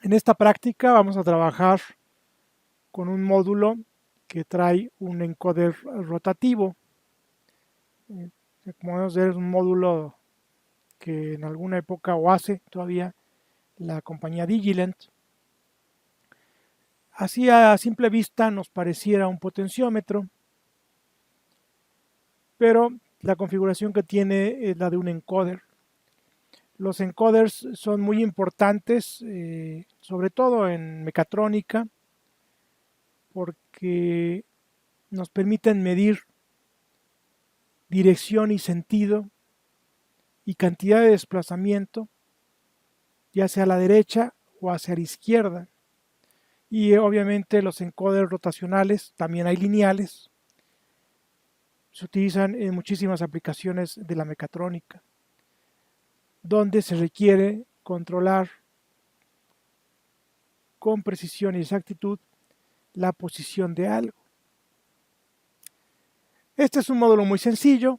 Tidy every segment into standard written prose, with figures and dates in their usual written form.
En esta práctica vamos a trabajar con un módulo que trae un encoder rotativo. Como vemos ver, es un módulo que en alguna época o hace todavía la compañía Digilent. Así a simple vista nos pareciera un potenciómetro, pero la configuración que tiene es la de un encoder. Los encoders son muy importantes, sobre todo en mecatrónica, porque nos permiten medir dirección y sentido y cantidad de desplazamiento, ya sea a la derecha o hacia la izquierda. Y obviamente los encoders rotacionales, también hay lineales, se utilizan en muchísimas aplicaciones de la mecatrónica, donde se requiere controlar con precisión y exactitud la posición de algo. Este es un módulo muy sencillo.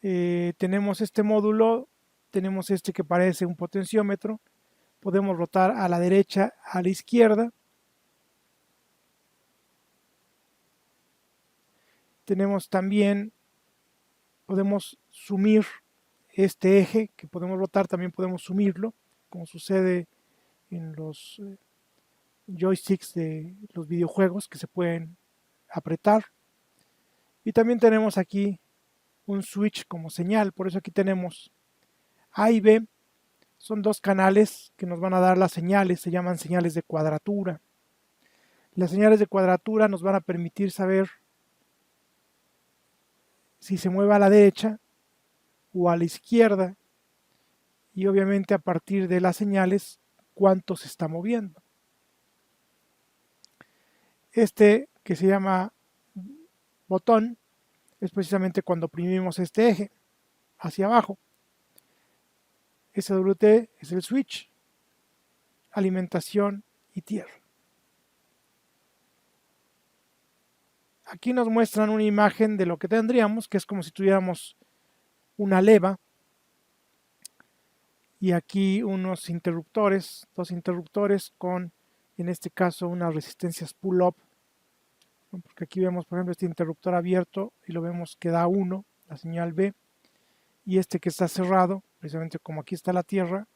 Tenemos este módulo, tenemos este que parece un potenciómetro. Podemos rotar a la derecha, a la izquierda. Tenemos también, podemos sumir este eje que podemos rotar, también podemos sumirlo, como sucede en los joysticks de los videojuegos que se pueden apretar. Y también tenemos aquí un switch como señal, por eso aquí tenemos A y B, son dos canales que nos van a dar las señales, se llaman señales de cuadratura. Las señales de cuadratura nos van a permitir saber si se mueve a la derecha o a la izquierda, y obviamente a partir de las señales cuánto se está moviendo. Este que se llama botón es precisamente cuando oprimimos este eje hacia abajo. SWT es el switch, alimentación y tierra. Aquí nos muestran una imagen de lo que tendríamos, que es como si tuviéramos una leva y aquí unos interruptores, dos interruptores con, en este caso, unas resistencias pull-up, ¿no? Porque aquí vemos, por ejemplo, este interruptor abierto y lo vemos que da 1, la señal B, y este que está cerrado, precisamente como aquí está la tierra,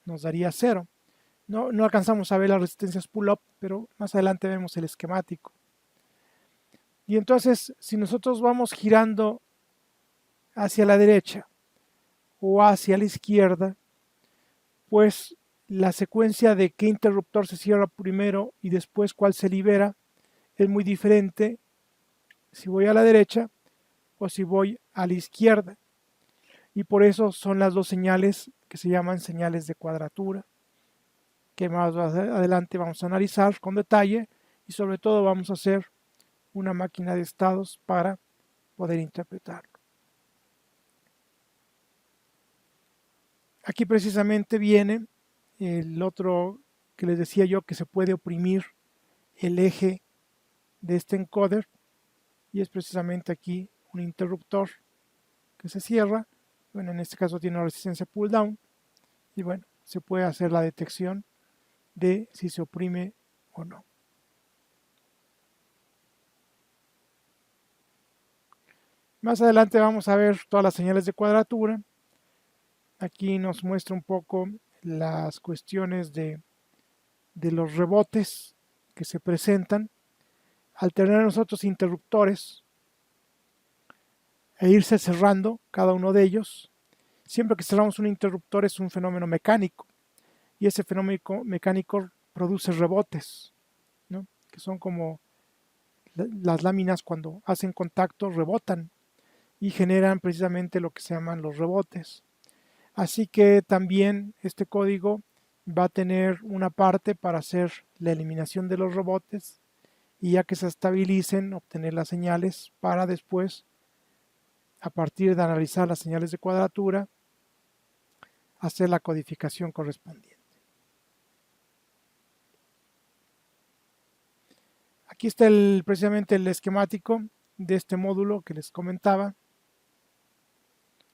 nos daría 0. No alcanzamos a ver las resistencias pull-up, pero más adelante vemos el esquemático. Y entonces, si nosotros vamos girando hacia la derecha o hacia la izquierda, pues la secuencia de qué interruptor se cierra primero y después cuál se libera es muy diferente si voy a la derecha o si voy a la izquierda. Y por eso son las dos señales que se llaman señales de cuadratura, que más adelante vamos a analizar con detalle y sobre todo vamos a hacer una máquina de estados para poder interpretarlo. Aquí precisamente viene el otro que les decía yo, que se puede oprimir el eje de este encoder, y es precisamente aquí un interruptor que se cierra. Bueno, en este caso tiene una resistencia pull down y bueno, se puede hacer la detección de si se oprime o no. Más adelante vamos a ver todas las señales de cuadratura. Aquí nos muestra un poco las cuestiones de los rebotes que se presentan al tener nosotros interruptores e irse cerrando cada uno de ellos. Siempre que cerramos un interruptor es un fenómeno mecánico y ese fenómeno mecánico produce rebotes, ¿no? Que son como las láminas cuando hacen contacto rebotan y generan precisamente lo que se llaman los rebotes. Así que también este código va a tener una parte para hacer la eliminación de los rebotes y ya que se estabilicen obtener las señales para después, a partir de analizar las señales de cuadratura, hacer la codificación correspondiente. Aquí está precisamente el esquemático de este módulo que les comentaba.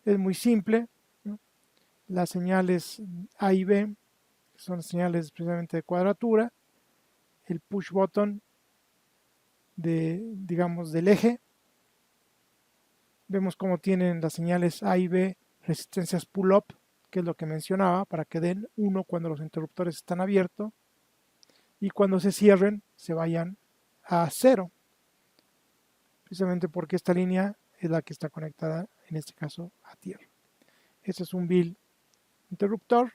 Es muy simple, ¿no? Las señales A y B que son señales precisamente de cuadratura, el push button digamos, del eje. Vemos cómo tienen las señales A y B resistencias pull-up, que es lo que mencionaba, para que den 1 cuando los interruptores están abiertos y cuando se cierren se vayan a 0, precisamente porque esta línea es la que está conectada, en este caso, a tierra. Este es un bill interruptor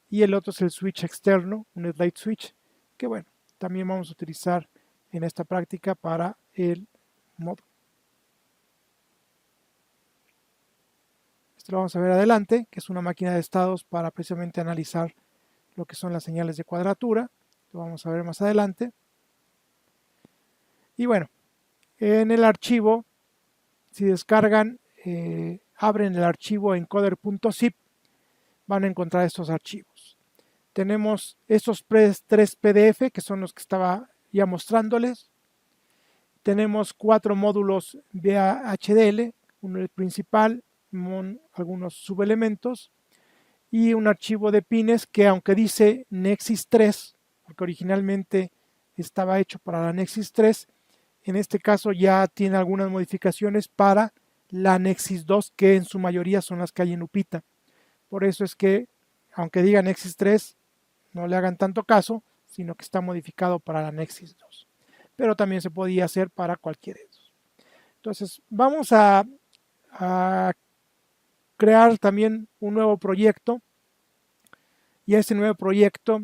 y el otro es el switch externo, un slide switch, que bueno, también vamos a utilizar en esta práctica para el módulo. Esto lo vamos a ver adelante, que es una máquina de estados para precisamente analizar lo que son las señales de cuadratura. Lo vamos a ver más adelante. Y bueno, en el archivo, si descargan, abren el archivo encoder.zip, van a encontrar estos archivos. Tenemos estos 3 PDF, que son los que estaba ya mostrándoles. Tenemos 4 módulos VHDL, uno el principal, algunos subelementos, y un archivo de pines que, aunque dice Nexus 3, porque originalmente estaba hecho para la Nexus 3, en este caso ya tiene algunas modificaciones para la Nexus 2, que en su mayoría son las que hay en Upita. Por eso es que, aunque diga Nexus 3, no le hagan tanto caso, sino que está modificado para la Nexus 2. Pero también se podía hacer para cualquiera de esos. Entonces, vamos a crear también un nuevo proyecto, y a este nuevo proyecto,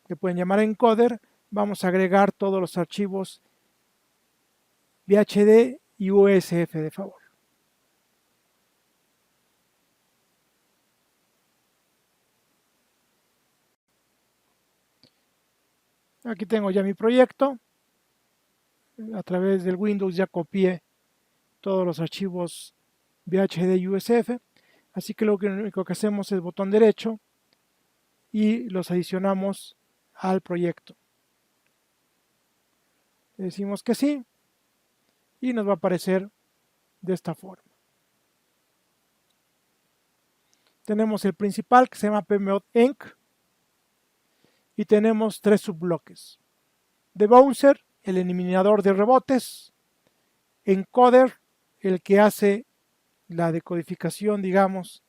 que pueden llamar encoder, vamos a agregar todos los archivos VHD y USF de favor. Aquí tengo ya mi proyecto. A través del Windows ya copié todos los archivos VHD y USF. Así que lo único que hacemos es botón derecho y los adicionamos al proyecto. Le decimos que sí y nos va a aparecer de esta forma. Tenemos el principal, que se llama PMOD Enc, y tenemos 3 subbloques: Debouncer, el eliminador de rebotes; encoder, el que hace la decodificación, digamos,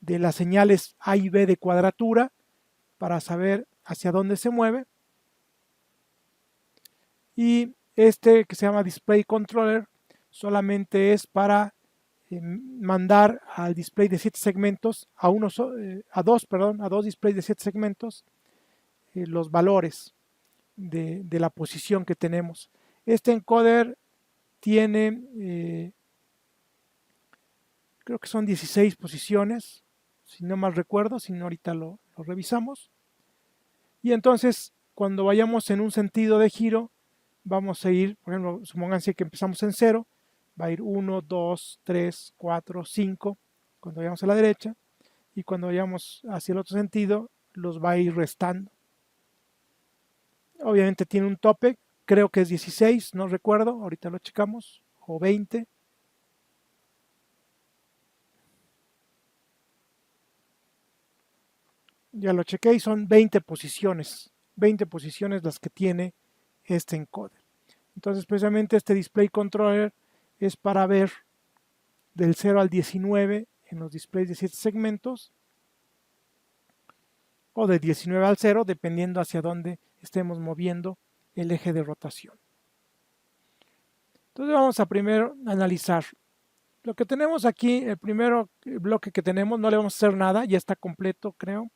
de las señales A y B de cuadratura para saber hacia dónde se mueve; y este, que se llama Display Controller, solamente es para mandar al display de 7 segmentos, a dos displays de 7 segmentos, los valores de la posición que tenemos. Este encoder tiene, creo que son 16 posiciones, si no mal recuerdo, si no ahorita lo revisamos. Y entonces, cuando vayamos en un sentido de giro, vamos a ir, por ejemplo, supónganse que empezamos en 0, va a ir 1, 2, 3, 4, 5, cuando vayamos a la derecha, y cuando vayamos hacia el otro sentido, los va a ir restando. Obviamente tiene un tope, creo que es 16, no recuerdo, ahorita lo checamos, o 20. Ya lo chequé y son 20 posiciones las que tiene este encoder. Entonces, precisamente este display controller es para ver del 0 al 19 en los displays de 7 segmentos, o de 19 al 0, dependiendo hacia dónde estemos moviendo el eje de rotación. Entonces vamos a primero analizar lo que tenemos aquí. El primero bloque que tenemos, no le vamos a hacer nada, ya está completo, creo.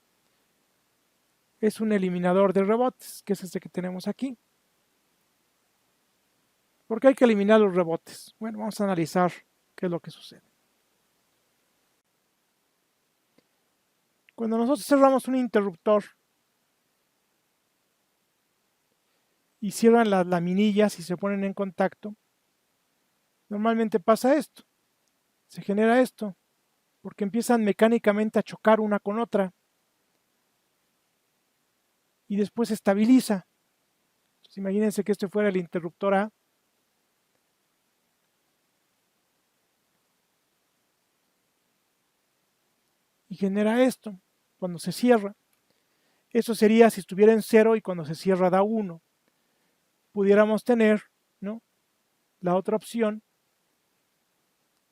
Es un eliminador de rebotes, que es este que tenemos aquí. ¿Por qué hay que eliminar los rebotes? Bueno, vamos a analizar qué es lo que sucede. Cuando nosotros cerramos un interruptor y cierran las laminillas y se ponen en contacto, normalmente pasa esto, se genera esto, porque empiezan mecánicamente a chocar una con otra y después se estabiliza. Entonces, imagínense que este fuera el interruptor A. Y genera esto cuando se cierra. Eso sería si estuviera en 0 y cuando se cierra da 1. Pudiéramos tener, ¿no?, la otra opción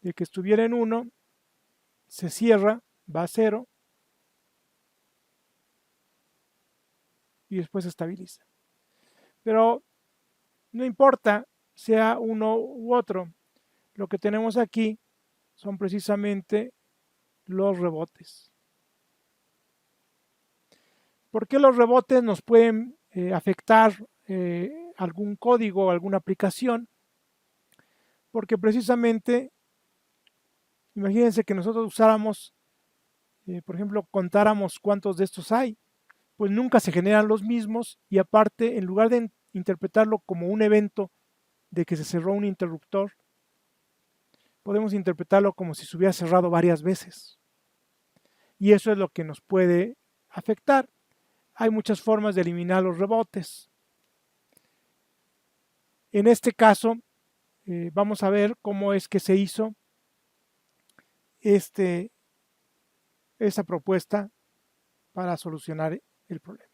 de que estuviera en 1, se cierra, va a 0 y después se estabiliza. Pero no importa sea uno u otro, lo que tenemos aquí son precisamente los rebotes. ¿Por qué los rebotes nos pueden afectar algún código o alguna aplicación? Porque precisamente, imagínense que nosotros usáramos, por ejemplo, contáramos cuántos de estos hay, pues nunca se generan los mismos y aparte, en lugar de interpretarlo como un evento de que se cerró un interruptor, podemos interpretarlo como si se hubiera cerrado varias veces. Y eso es lo que nos puede afectar. Hay muchas formas de eliminar los rebotes. En este caso, vamos a ver cómo es que se hizo esa propuesta para solucionar el problema.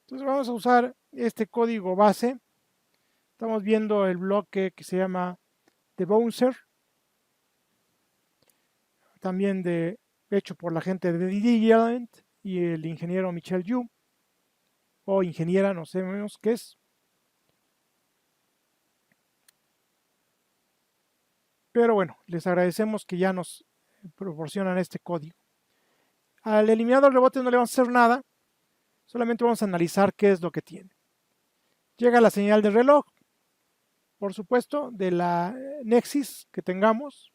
Entonces vamos a usar este código base. Estamos viendo el bloque que se llama The Bouncer, también hecho por la gente de DigiElement y el ingeniero Michel Yu, o ingeniera, no sabemos qué es. Pero bueno, les agradecemos que ya nos proporcionan este código. Al eliminar los rebotes no le vamos a hacer nada, solamente vamos a analizar qué es lo que tiene. Llega la señal de reloj, por supuesto, de la Nexus que tengamos.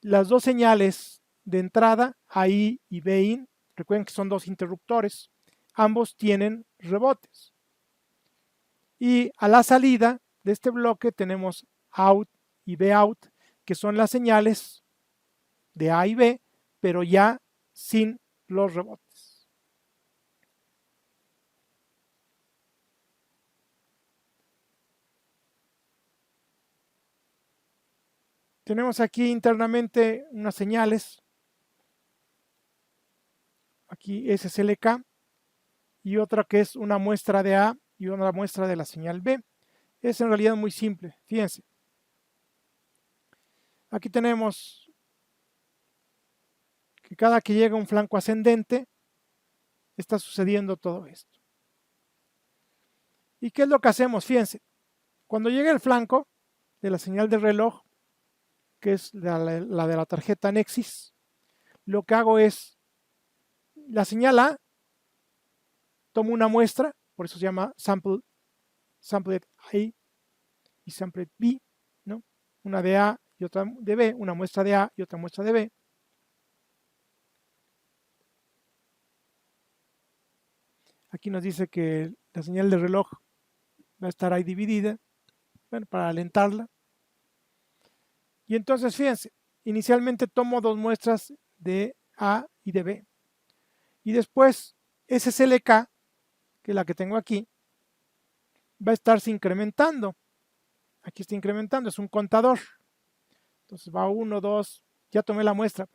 Las dos señales de entrada, AI y BIN, recuerden que son dos interruptores, ambos tienen rebotes. Y a la salida de este bloque tenemos out y Bout, que son las señales de A y B, pero ya sin los rebotes. Tenemos aquí internamente unas señales, aquí SSLK, y otra que es una muestra de A y una muestra de la señal B. Es en realidad muy simple, fíjense. Aquí tenemos que cada que llega un flanco ascendente, está sucediendo todo esto. ¿Y qué es lo que hacemos? Fíjense, cuando llega el flanco de la señal de reloj, que es la de la tarjeta Nexus, lo que hago es, la señal A, tomo una muestra, por eso se llama sampled A y sampled B, ¿no? Una de A y otra de B, una muestra de A y otra muestra de B. Aquí nos dice que la señal de reloj va a estar ahí dividida, bueno, para alentarla. Y entonces, fíjense, inicialmente tomo dos muestras de A y de B. Y después, SSLK, que es la que tengo aquí, va a estarse incrementando. Aquí está incrementando, es un contador. Entonces va 1, 2, ya tomé la muestra.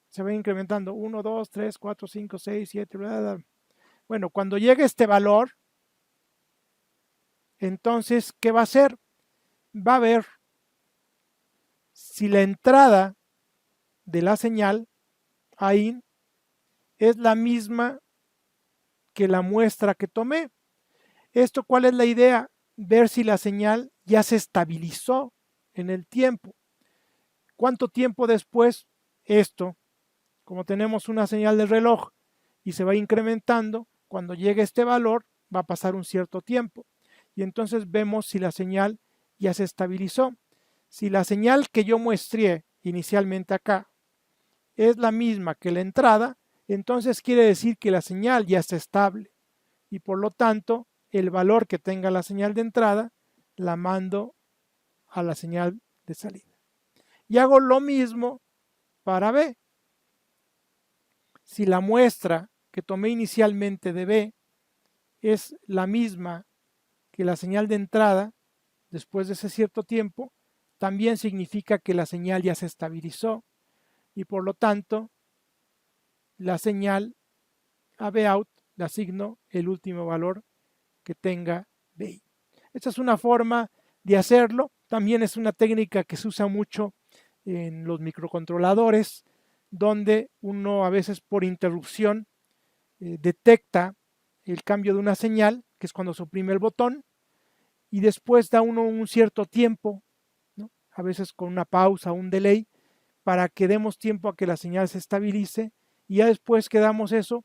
Se va incrementando 1, 2, 3, 4, 5, 6, 7, bla, bla, bla. Bueno, cuando llegue este valor, entonces, ¿qué va a hacer? Va a ver si la entrada de la señal ahí es la misma que la muestra que tomé. ¿Esto cuál es la idea? Ver si la señal ya se estabilizó en el tiempo. ¿Cuánto tiempo después? Esto, como tenemos una señal de reloj y se va incrementando, cuando llegue este valor va a pasar un cierto tiempo. Y entonces vemos si la señal ya se estabilizó. Si la señal que yo muestré inicialmente acá es la misma que la entrada, entonces quiere decir que la señal ya está estable. Y por lo tanto, el valor que tenga la señal de entrada la mando a la señal de salida. Y hago lo mismo para B. Si la muestra que tomé inicialmente de B es la misma que la señal de entrada, después de ese cierto tiempo, también significa que la señal ya se estabilizó y por lo tanto la señal a Bout le asigno el último valor que tenga Bi. Esta es una forma de hacerlo. También es una técnica que se usa mucho en los microcontroladores, donde uno a veces por interrupción detecta el cambio de una señal, que es cuando se oprime el botón, y después da uno un cierto tiempo, ¿no? A veces con una pausa, un delay, para que demos tiempo a que la señal se estabilice, y ya después que damos eso,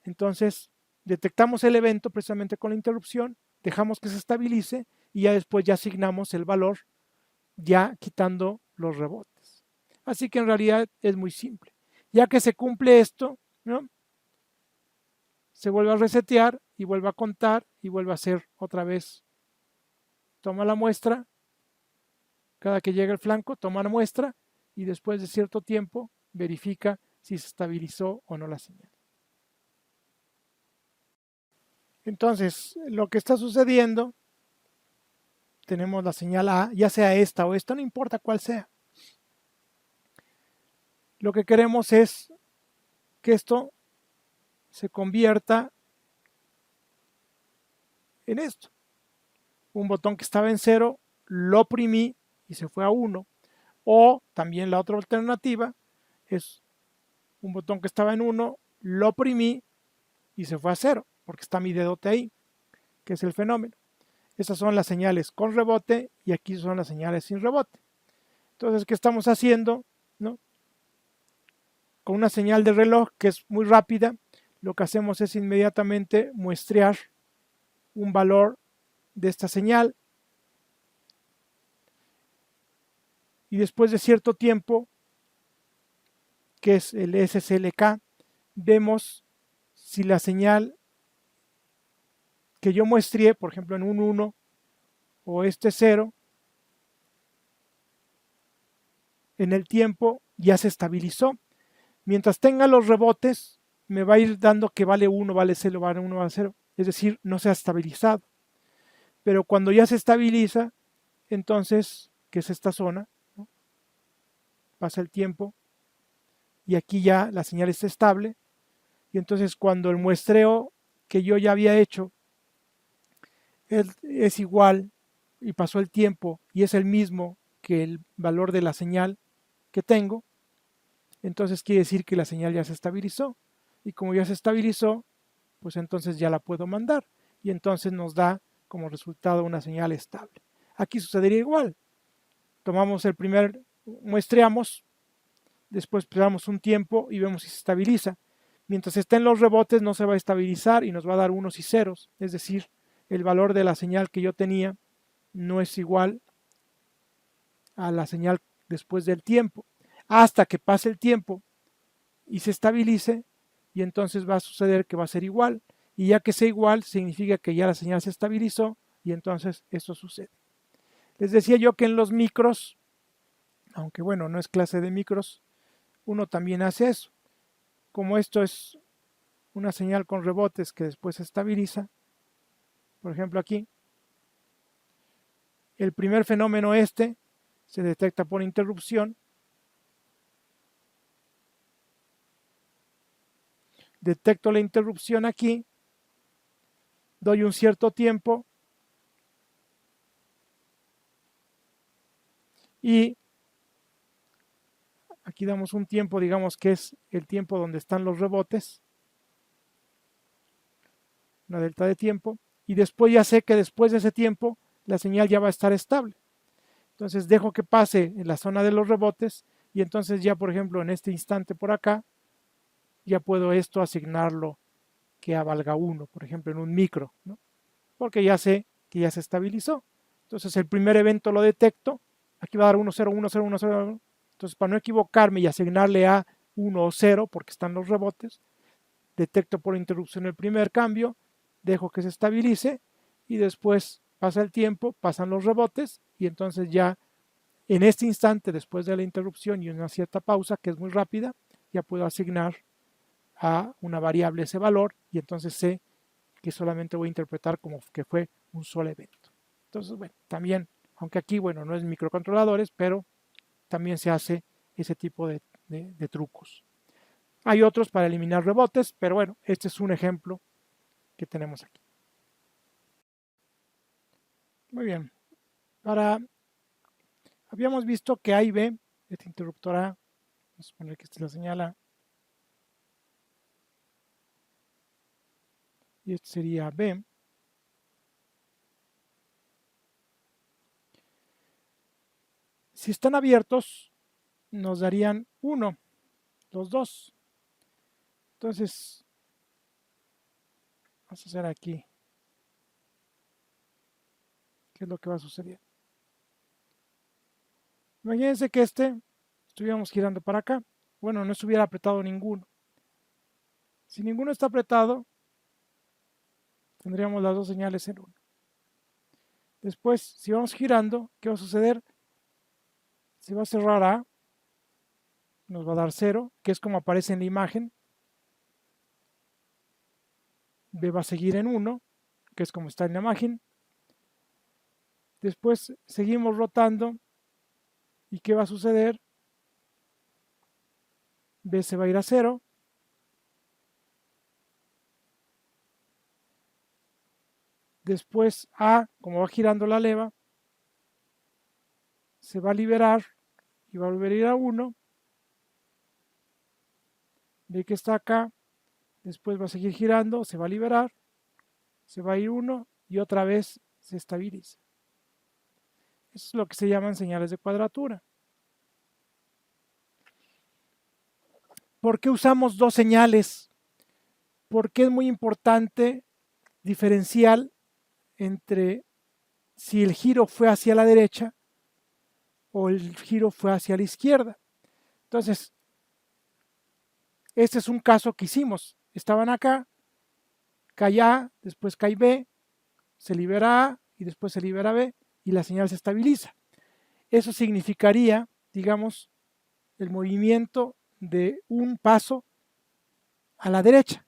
entonces detectamos el evento precisamente con la interrupción, dejamos que se estabilice, y ya después ya asignamos el valor, ya quitando los rebotes. Así que en realidad es muy simple. Ya que se cumple esto, ¿no?, se vuelve a resetear y vuelve a contar y vuelve a hacer otra vez. Toma la muestra, cada que llega el flanco, toma la muestra y después de cierto tiempo verifica si se estabilizó o no la señal. Entonces, lo que está sucediendo, tenemos la señal A, ya sea esta o esta, no importa cuál sea. Lo que queremos es que esto se convierta en esto. Un botón que estaba en 0, lo oprimí y se fue a 1. O también la otra alternativa es un botón que estaba en 1, lo oprimí y se fue a 0, porque está mi dedote ahí, que es el fenómeno. Esas son las señales con rebote y aquí son las señales sin rebote. Entonces, ¿qué estamos haciendo?, ¿no? Con una señal de reloj que es muy rápida, lo que hacemos es inmediatamente muestrear un valor de esta señal y después de cierto tiempo, que es el SSLK, vemos si la señal que yo muestré, por ejemplo en un 1 o este 0, en el tiempo ya se estabilizó. Mientras tenga los rebotes, me va a ir dando que vale 1, vale 0, vale 1, vale 0. Es decir, no se ha estabilizado. Pero cuando ya se estabiliza, entonces, que es esta zona, ¿no?, pasa el tiempo y aquí ya la señal está estable. Y entonces cuando el muestreo que yo ya había hecho es igual y pasó el tiempo y es el mismo que el valor de la señal que tengo, entonces quiere decir que la señal ya se estabilizó. Y como ya se estabilizó, pues entonces ya la puedo mandar. Y entonces nos da como resultado una señal estable. Aquí sucedería igual. Tomamos el primer, muestreamos, después esperamos un tiempo y vemos si se estabiliza. Mientras estén los rebotes no se va a estabilizar y nos va a dar unos y ceros. Es decir, el valor de la señal que yo tenía no es igual a la señal después del tiempo. Hasta que pase el tiempo y se estabilice, y entonces va a suceder que va a ser igual. Y ya que sea igual, significa que ya la señal se estabilizó y entonces eso sucede. Les decía yo que en los micros, aunque bueno, no es clase de micros, uno también hace eso. Como esto es una señal con rebotes que después se estabiliza, por ejemplo aquí, el primer fenómeno se detecta por interrupción, detecto la interrupción aquí, doy un cierto tiempo y aquí damos un tiempo, digamos que es el tiempo donde están los rebotes, una delta de tiempo, y después ya sé que después de ese tiempo la señal ya va a estar estable. Entonces dejo que pase en la zona de los rebotes y entonces ya, por ejemplo, en este instante por acá, ya puedo esto asignarlo que valga 1, por ejemplo, en un micro, ¿no?, porque ya sé que ya se estabilizó. Entonces el primer evento lo detecto, aquí va a dar 1, 0, 1, 0, 1, 0. Entonces para no equivocarme y asignarle a 1 o 0, porque están los rebotes, detecto por interrupción el primer cambio, dejo que se estabilice y después pasa el tiempo, pasan los rebotes y entonces ya en este instante, después de la interrupción y una cierta pausa que es muy rápida, ya puedo asignar a una variable ese valor y entonces sé que solamente voy a interpretar como que fue un solo evento. Entonces, bueno, también, aunque aquí, bueno, no es microcontroladores, pero también se hace ese tipo de trucos. Hay otros para eliminar rebotes, pero bueno, este es un ejemplo que tenemos aquí. Muy bien. Habíamos visto que A y B, este interruptor A, vamos a poner que esta es la señal A, y este sería B. Si están abiertos, nos darían 1, los dos. Entonces, vamos a hacer aquí. ¿Qué es lo que va a suceder? Imagínense que estuviéramos girando para acá. Bueno, no estuviera apretado ninguno. Si ninguno está apretado, tendríamos las dos señales en uno. Después, si vamos girando, ¿qué va a suceder? Se va a cerrar A, nos va a dar 0, que es como aparece en la imagen. B va a seguir en 1, que es como está en la imagen. Después seguimos rotando. ¿Y qué va a suceder? B se va a ir a 0. Después A, como va girando la leva, se va a liberar y va a volver a ir a 1. B que está acá, después va a seguir girando, se va a liberar, se va a ir 1 y otra vez se estabiliza. Eso es lo que se llaman señales de cuadratura. ¿Por qué usamos dos señales? Porque es muy importante diferenciar entre si el giro fue hacia la derecha o el giro fue hacia la izquierda. Entonces, este es un caso que hicimos. Estaban acá, cae A, después cae B, se libera A y después se libera B y la señal se estabiliza. Eso significaría, digamos, el movimiento de un paso a la derecha.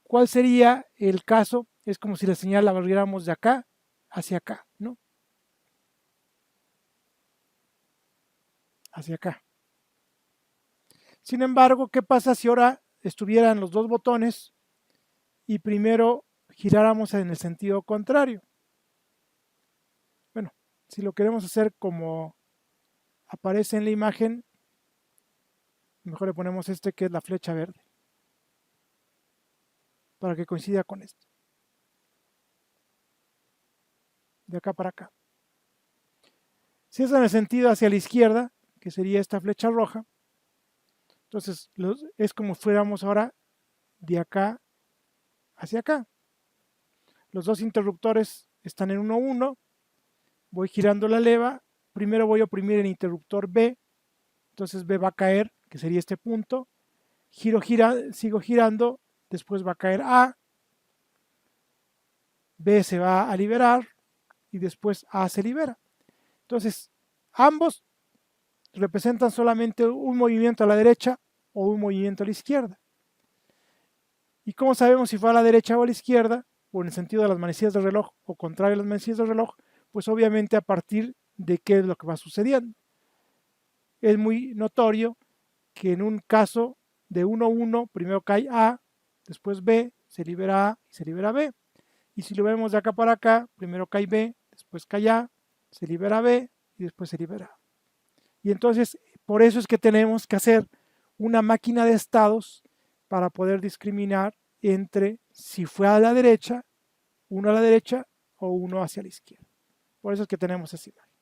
¿Cuál sería el caso? Es como si la señal la abriéramos de acá hacia acá, ¿no? Hacia acá. Sin embargo, ¿qué pasa si ahora estuvieran los dos botones y primero giráramos en el sentido contrario? Bueno, si lo queremos hacer como aparece en la imagen, mejor le ponemos este que es la flecha verde, para que coincida con esto. De acá para acá. Si es en el sentido hacia la izquierda, que sería esta flecha roja, entonces es como fuéramos ahora de acá hacia acá. Los dos interruptores están en 1-1, voy girando la leva, primero voy a oprimir el interruptor B, entonces B va a caer, que sería este punto, sigo girando, después va a caer A, B se va a liberar y después A se libera. Entonces, ambos representan solamente un movimiento a la derecha o un movimiento a la izquierda. ¿Y cómo sabemos si fue a la derecha o a la izquierda, o en el sentido de las manecillas del reloj o contrario a las manecillas del reloj? Pues obviamente a partir de qué es lo que va sucediendo. Es muy notorio que en un caso de 1-1, primero cae A, después B, se libera A y se libera B. Y si lo vemos de acá para acá, primero cae B, después cae A, se libera B y después se libera A. Y entonces, por eso es que tenemos que hacer una máquina de estados para poder discriminar entre si fue a la derecha, uno a la derecha o uno hacia la izquierda. Por eso es que tenemos esa imagen.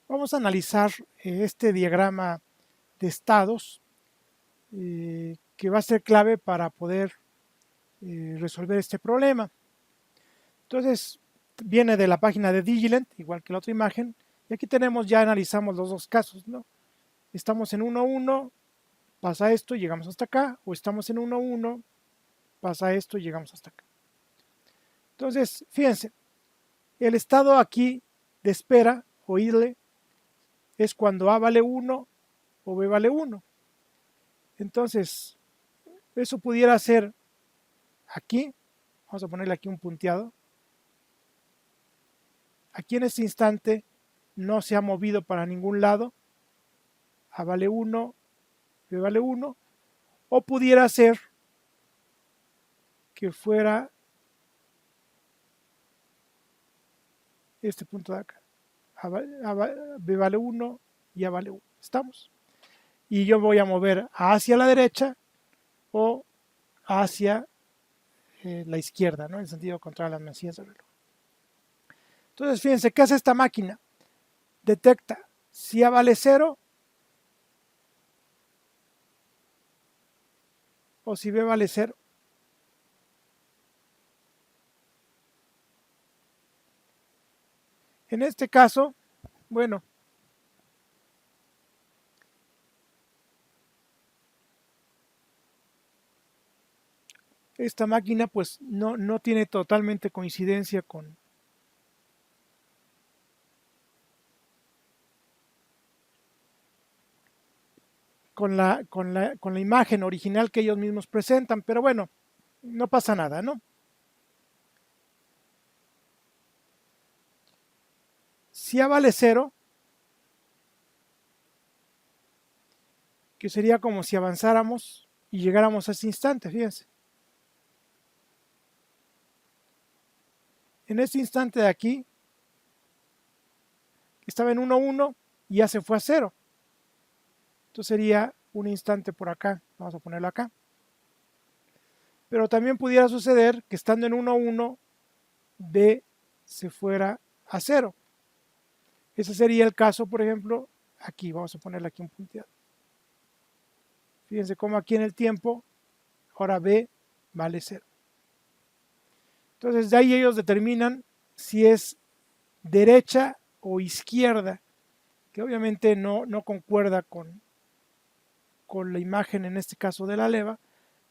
Vamos a analizar este diagrama de estados que va a ser clave para poder resolver este problema. Entonces, viene de la página de Digilent, igual que la otra imagen, y aquí ya analizamos los dos casos, ¿no? Estamos en 1-1, pasa esto y llegamos hasta acá, o estamos en 1-1, pasa esto y llegamos hasta acá. Entonces, fíjense, el estado aquí de espera o idle es cuando A vale 1 o B vale 1. Entonces, eso pudiera ser aquí, vamos a ponerle aquí un punteado. Aquí en este instante no se ha movido para ningún lado, A vale 1, B vale 1, o pudiera ser que fuera este punto de acá. B vale 1 y A vale 1. ¿Estamos? Y yo voy a mover hacia la derecha o hacia la izquierda, ¿no? En sentido contrario a las manecillas del reloj. Entonces, fíjense, ¿qué hace esta máquina? Detecta si A vale 0 o si B vale 0. En este caso, bueno, esta máquina pues no tiene totalmente coincidencia con la imagen original que ellos mismos presentan, pero bueno, no pasa nada, ¿no? Si A vale 0, que sería como si avanzáramos y llegáramos a ese instante, fíjense. En este instante de aquí, estaba en 1, 1 y ya se fue a 0. Entonces sería un instante por acá, vamos a ponerlo acá. Pero también pudiera suceder que estando en 1, 1, B se fuera a 0. Ese sería el caso, por ejemplo, aquí, vamos a ponerle aquí un punteado. Fíjense cómo aquí en el tiempo, ahora B vale 0. Entonces de ahí ellos determinan si es derecha o izquierda, que obviamente no concuerda con la imagen en este caso de la leva,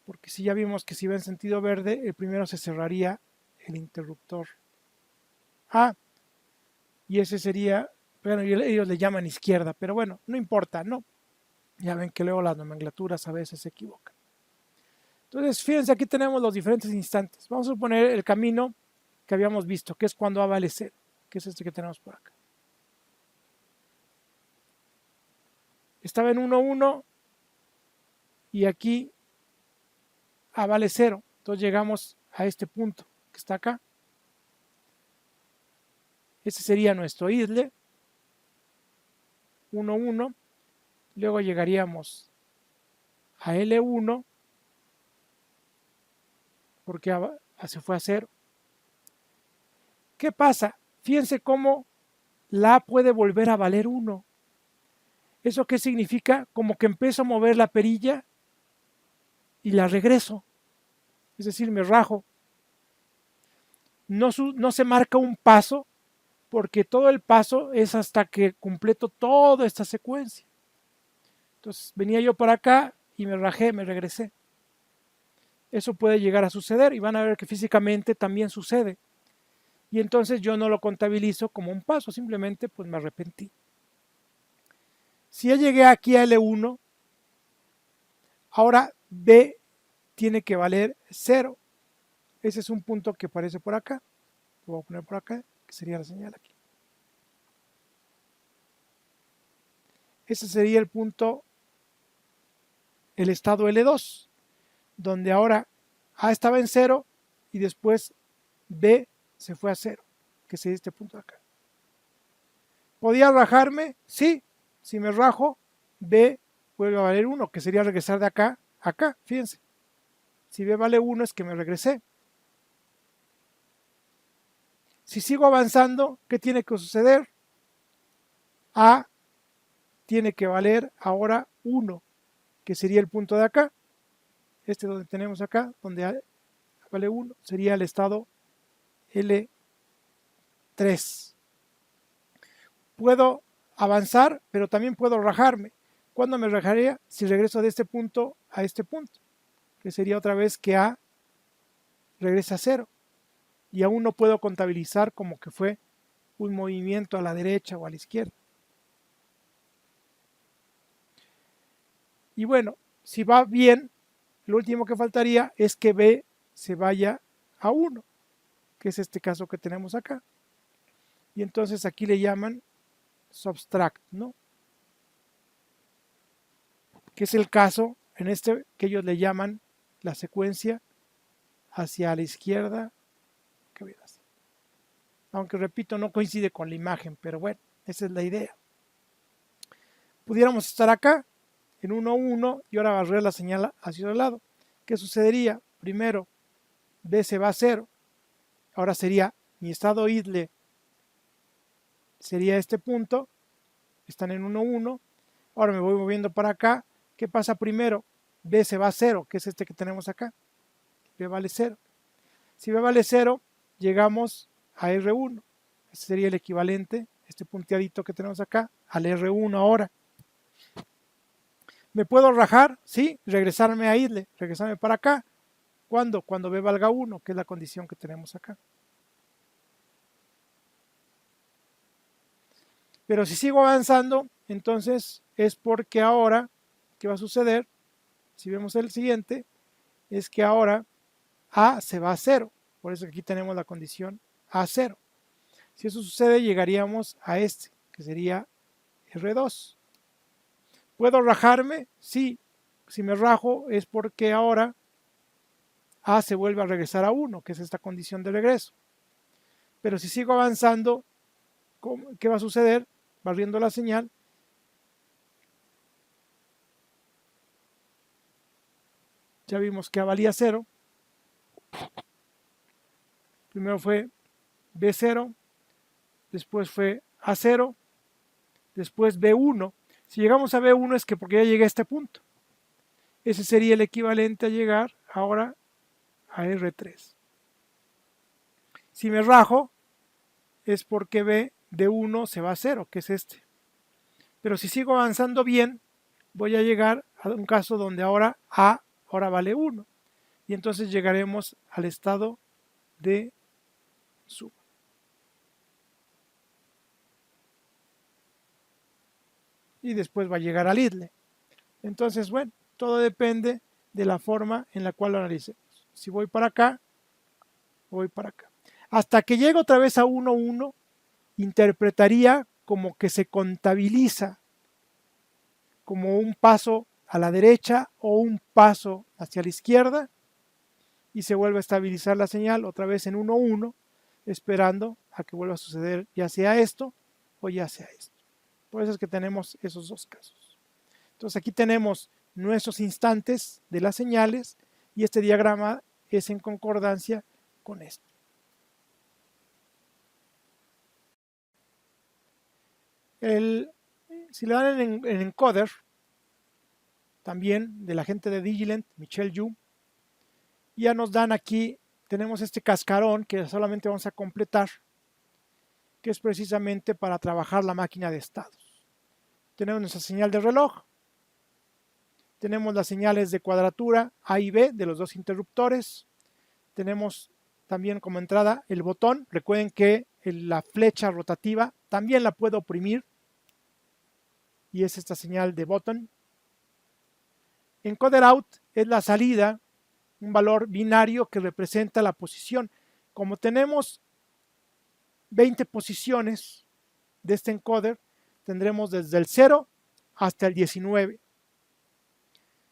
porque si ya vimos que si va en sentido verde, el primero se cerraría el interruptor A, y ese sería, bueno, ellos le llaman izquierda, pero bueno, no importa, ¿no? Ya ven que luego las nomenclaturas a veces se equivocan. Entonces, fíjense, aquí tenemos los diferentes instantes. Vamos a suponer el camino que habíamos visto, que es cuando A vale 0, que es este que tenemos por acá. Estaba en 1, 1 y aquí A vale 0. Entonces llegamos a este punto que está acá. Ese sería nuestro isle. 1, 1. Luego llegaríamos a L1 porque A se fue a 0. ¿Qué pasa? Fíjense cómo la A puede volver a valer 1. ¿Eso qué significa? Como que empiezo a mover la perilla y la regreso. Es decir, me rajo. No se marca un paso porque todo el paso es hasta que completo toda esta secuencia. Entonces venía yo para acá y me rajé, me regresé. Eso puede llegar a suceder y van a ver que físicamente también sucede. Y entonces yo no lo contabilizo como un paso, simplemente pues me arrepentí. Si ya llegué aquí a L1, ahora B tiene que valer 0. Ese es un punto que aparece por acá. Lo voy a poner por acá, que sería la señal aquí. Ese sería el punto, el estado L2, donde ahora A estaba en 0 y después B se fue a 0, que sería este punto de acá. ¿Podía rajarme? Sí. Si me rajo, B vuelve a valer 1, que sería regresar de acá a acá. Fíjense. Si B vale 1 es que me regresé. Si sigo avanzando, ¿qué tiene que suceder? A tiene que valer ahora 1, que sería el punto de acá. Este donde tenemos acá, donde A vale 1, sería el estado L3. Puedo avanzar, pero también puedo rajarme. ¿Cuándo me rajaría? Si regreso de este punto a este punto, que sería otra vez que A regresa a 0. Y aún no puedo contabilizar como que fue un movimiento a la derecha o a la izquierda. Y bueno, si va bien, lo último que faltaría es que B se vaya a 1, que es este caso que tenemos acá. Y entonces aquí le llaman subtract, ¿no? que es el caso en este que ellos le llaman la secuencia hacia la izquierda. ¿Qué voy a hacer? Aunque repito, no coincide con la imagen, pero bueno, esa es la idea. Pudiéramos estar acá en 1, 1 y ahora barrer la señal hacia el lado. ¿Qué sucedería? Primero, B se va a 0. Ahora sería mi estado idle, sería este punto. Están en 1, 1. Ahora me voy moviendo para acá. ¿Qué pasa primero? B se va a 0, que es este que tenemos acá. B vale 0. Si B vale 0, llegamos a R1. Este sería el equivalente, este punteadito que tenemos acá, al R1 ahora. ¿Me puedo rajar? Sí, regresarme a idle, regresarme para acá. ¿Cuándo? Cuando B valga 1, que es la condición que tenemos acá. Pero si sigo avanzando, entonces es porque ahora, ¿qué va a suceder? Si vemos el siguiente, es que ahora A se va a 0. Por eso aquí tenemos la condición A0. Si eso sucede, llegaríamos a este, que sería R2. ¿Puedo rajarme? Sí. Si me rajo es porque ahora A se vuelve a regresar a 1, que es esta condición de regreso. Pero si sigo avanzando, ¿qué va a suceder? Barriendo la señal. Ya vimos que A valía 0. Primero fue B0, después fue A0, después B1. Si llegamos a B1 es que porque ya llegué a este punto. Ese sería el equivalente a llegar ahora a R3. Si me rajo es porque B de 1 se va a 0, que es este. Pero si sigo avanzando bien, voy a llegar a un caso donde ahora A ahora vale 1. Y entonces llegaremos al estado de suma. Y después va a llegar al idle. Entonces, bueno, todo depende de la forma en la cual lo analicemos. Si voy para acá, voy para acá. Hasta que llego otra vez a 1, 1, interpretaría como que se contabiliza como un paso a la derecha o un paso hacia la izquierda y se vuelve a estabilizar la señal otra vez en 1, 1, esperando a que vuelva a suceder ya sea esto o ya sea esto. Por eso es que tenemos esos dos casos. Entonces aquí tenemos nuestros instantes de las señales y este diagrama es en concordancia con esto. Si le dan en encoder, también de la gente de Digilent, Michel Yu, ya nos dan aquí, tenemos este cascarón que solamente vamos a completar, que es precisamente para trabajar la máquina de estados. Tenemos nuestra señal de reloj, tenemos las señales de cuadratura A y B de los dos interruptores, tenemos también como entrada el botón. Recuerden que la flecha rotativa también la puedo oprimir y es esta señal de botón. Encoder out es la salida, un valor binario que representa la posición. Como tenemos 20 posiciones de este encoder, tendremos desde el 0 hasta el 19.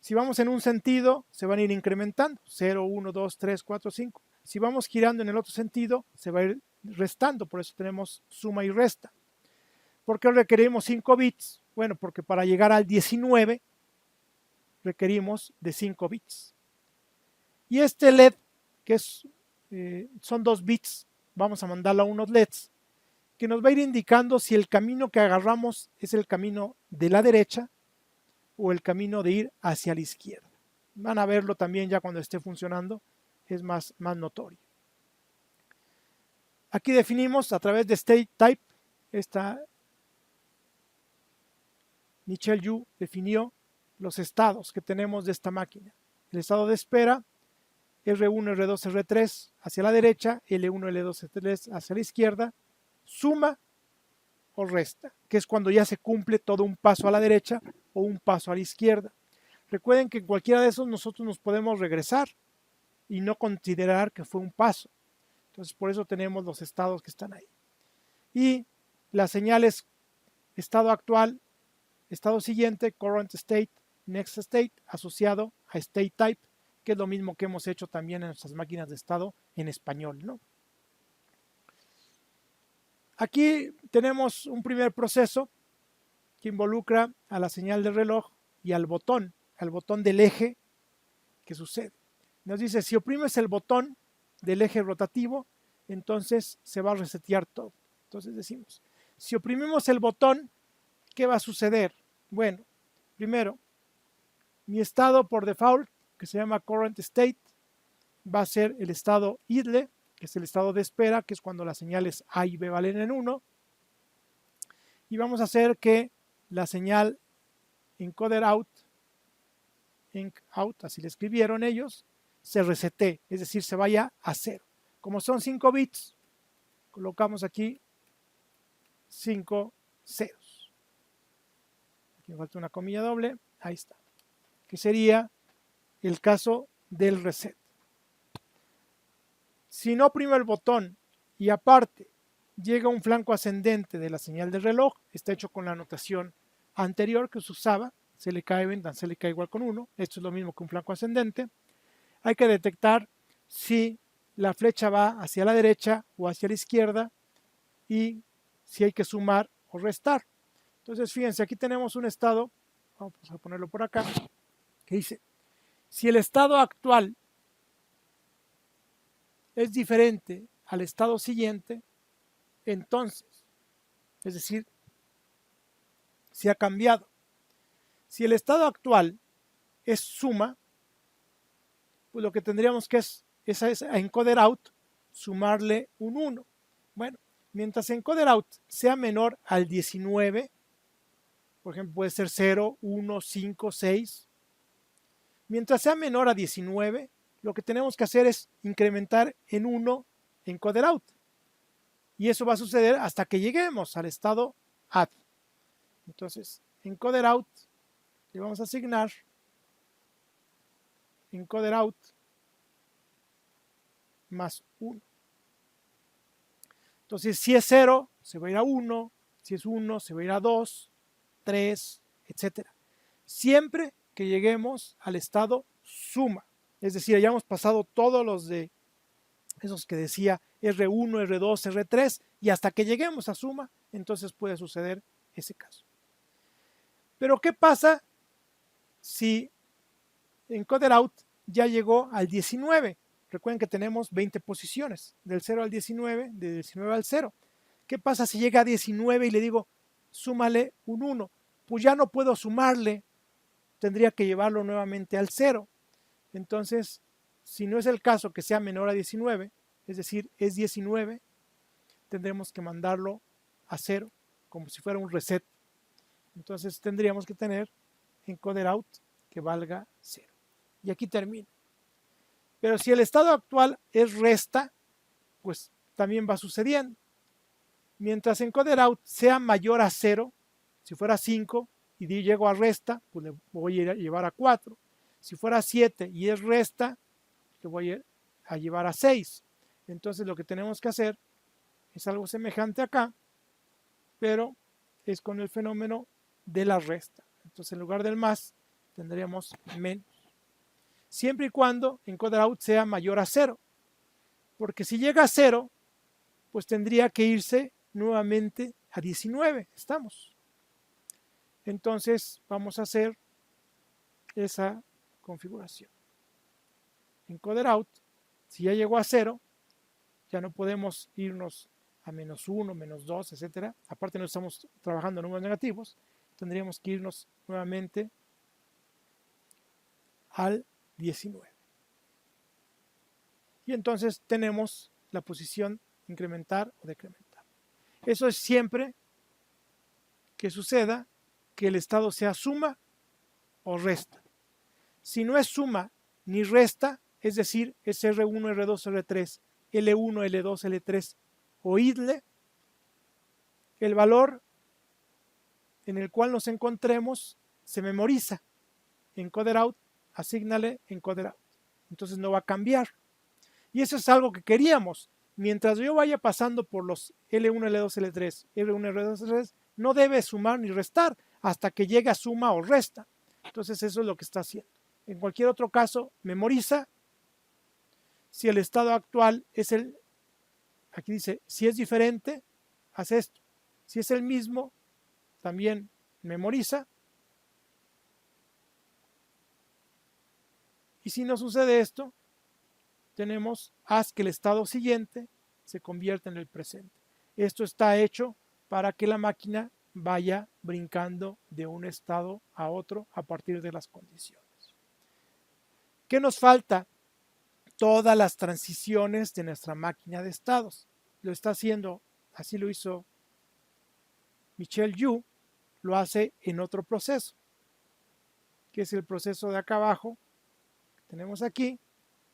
Si vamos en un sentido, se van a ir incrementando, 0, 1, 2, 3, 4, 5. Si vamos girando en el otro sentido, se va a ir restando, por eso tenemos suma y resta. ¿Por qué requerimos 5 bits? Bueno, porque para llegar al 19 requerimos de 5 bits. Y este LED, que son 2 bits, vamos a mandarlo a unos LEDs, que nos va a ir indicando si el camino que agarramos es el camino de la derecha o el camino de ir hacia la izquierda. Van a verlo también ya cuando esté funcionando, es más notorio. Aquí definimos a través de state type, Michel Yu definió los estados que tenemos de esta máquina. El estado de espera, R1, R2, R3 hacia la derecha, L1, L2, L3 hacia la izquierda, suma o resta, que es cuando ya se cumple todo un paso a la derecha o un paso a la izquierda. Recuerden que en cualquiera de esos nosotros nos podemos regresar y no considerar que fue un paso. Entonces por eso tenemos los estados que están ahí. Y las señales estado actual, estado siguiente, current state, next state asociado a state type, que es lo mismo que hemos hecho también en nuestras máquinas de estado en español, ¿no? Aquí tenemos un primer proceso que involucra a la señal de reloj y al botón del eje que sucede. Nos dice, si oprimes el botón del eje rotativo, entonces se va a resetear todo. Entonces decimos, si oprimimos el botón, ¿qué va a suceder? Bueno, primero, mi estado por default, que se llama current state, va a ser el estado idle, que es el estado de espera, que es cuando las señales A y B valen en 1. Y vamos a hacer que la señal encoder out, así le escribieron ellos, se resete, es decir, se vaya a 0. Como son 5 bits, colocamos aquí 5 ceros. Aquí me falta una comilla doble, ahí está, que sería el caso del reset. Si no oprimo el botón y aparte llega un flanco ascendente de la señal de reloj, está hecho con la notación anterior que se usaba, se le cae igual con 1, esto es lo mismo que un flanco ascendente. Hay que detectar si la flecha va hacia la derecha o hacia la izquierda y si hay que sumar o restar. Entonces fíjense, aquí tenemos un estado, vamos a ponerlo por acá, que dice, si el estado actual es diferente al estado siguiente, entonces, es decir, si ha cambiado. Si el estado actual es suma, pues lo que tendríamos que es a encoder out sumarle un 1. Bueno, mientras encoder out sea menor al 19, por ejemplo, puede ser 0, 1, 5, 6. Mientras sea menor a 19, lo que tenemos que hacer es incrementar en 1 encoder out. Y eso va a suceder hasta que lleguemos al estado add. Entonces, encoder out le vamos a asignar encoder out más 1. Entonces, si es 0, se va a ir a 1. Si es 1, se va a ir a 2, 3, etc. Siempre que lleguemos al estado suma. Es decir, hayamos pasado todos los de esos que decía R1, R2, R3, y hasta que lleguemos a suma, entonces puede suceder ese caso. Pero ¿qué pasa si encoder out ya llegó al 19? Recuerden que tenemos 20 posiciones, del 0 al 19, del 19 al 0. ¿Qué pasa si llega a 19 y le digo, súmale un 1? Pues ya no puedo sumarle, tendría que llevarlo nuevamente al 0. Entonces, si no es el caso que sea menor a 19, es decir, es 19, tendremos que mandarlo a 0, como si fuera un reset. Entonces tendríamos que tener encoder out que valga 0. Y aquí termina. Pero si el estado actual es resta, pues también va sucediendo. Mientras encoder out sea mayor a 0, si fuera 5 y llego a resta, pues le voy a llevar a 4. Si fuera 7 y es resta, le voy a llevar a 6. Entonces lo que tenemos que hacer es algo semejante acá, pero es con el fenómeno de la resta. Entonces en lugar del más tendríamos menos. Siempre y cuando encoder out sea mayor a 0. Porque si llega a 0, pues tendría que irse nuevamente a 19. Estamos. Entonces vamos a hacer esa configuración. Encoder out, si ya llegó a 0, ya no podemos irnos a menos 1, menos 2, etc. Aparte no estamos trabajando en números negativos, tendríamos que irnos nuevamente al 19. Y entonces tenemos la posición incrementar o decrementar. Eso es siempre que suceda que el estado sea suma o resta. Si no es suma ni resta, es decir, es R1, R2, R3, L1, L2, L3 o idle, el valor en el cual nos encontremos se memoriza. Encoder out, asígnale encoder out. Entonces no va a cambiar. Y eso es algo que queríamos. Mientras yo vaya pasando por los L1, L2, L3, R1, R2, L3, no debe sumar ni restar hasta que llegue a suma o resta. Entonces eso es lo que está haciendo. En cualquier otro caso, memoriza. Si el estado actual es aquí dice, si es diferente, hace esto. Si es el mismo, también memoriza. Y si no sucede esto, tenemos haz que el estado siguiente se convierta en el presente. Esto está hecho para que la máquina vaya brincando de un estado a otro a partir de las condiciones. ¿Qué nos falta? Todas las transiciones de nuestra máquina de estados. Lo está haciendo, así lo hizo Michel Yu, lo hace en otro proceso, que es el proceso de acá abajo, que tenemos aquí,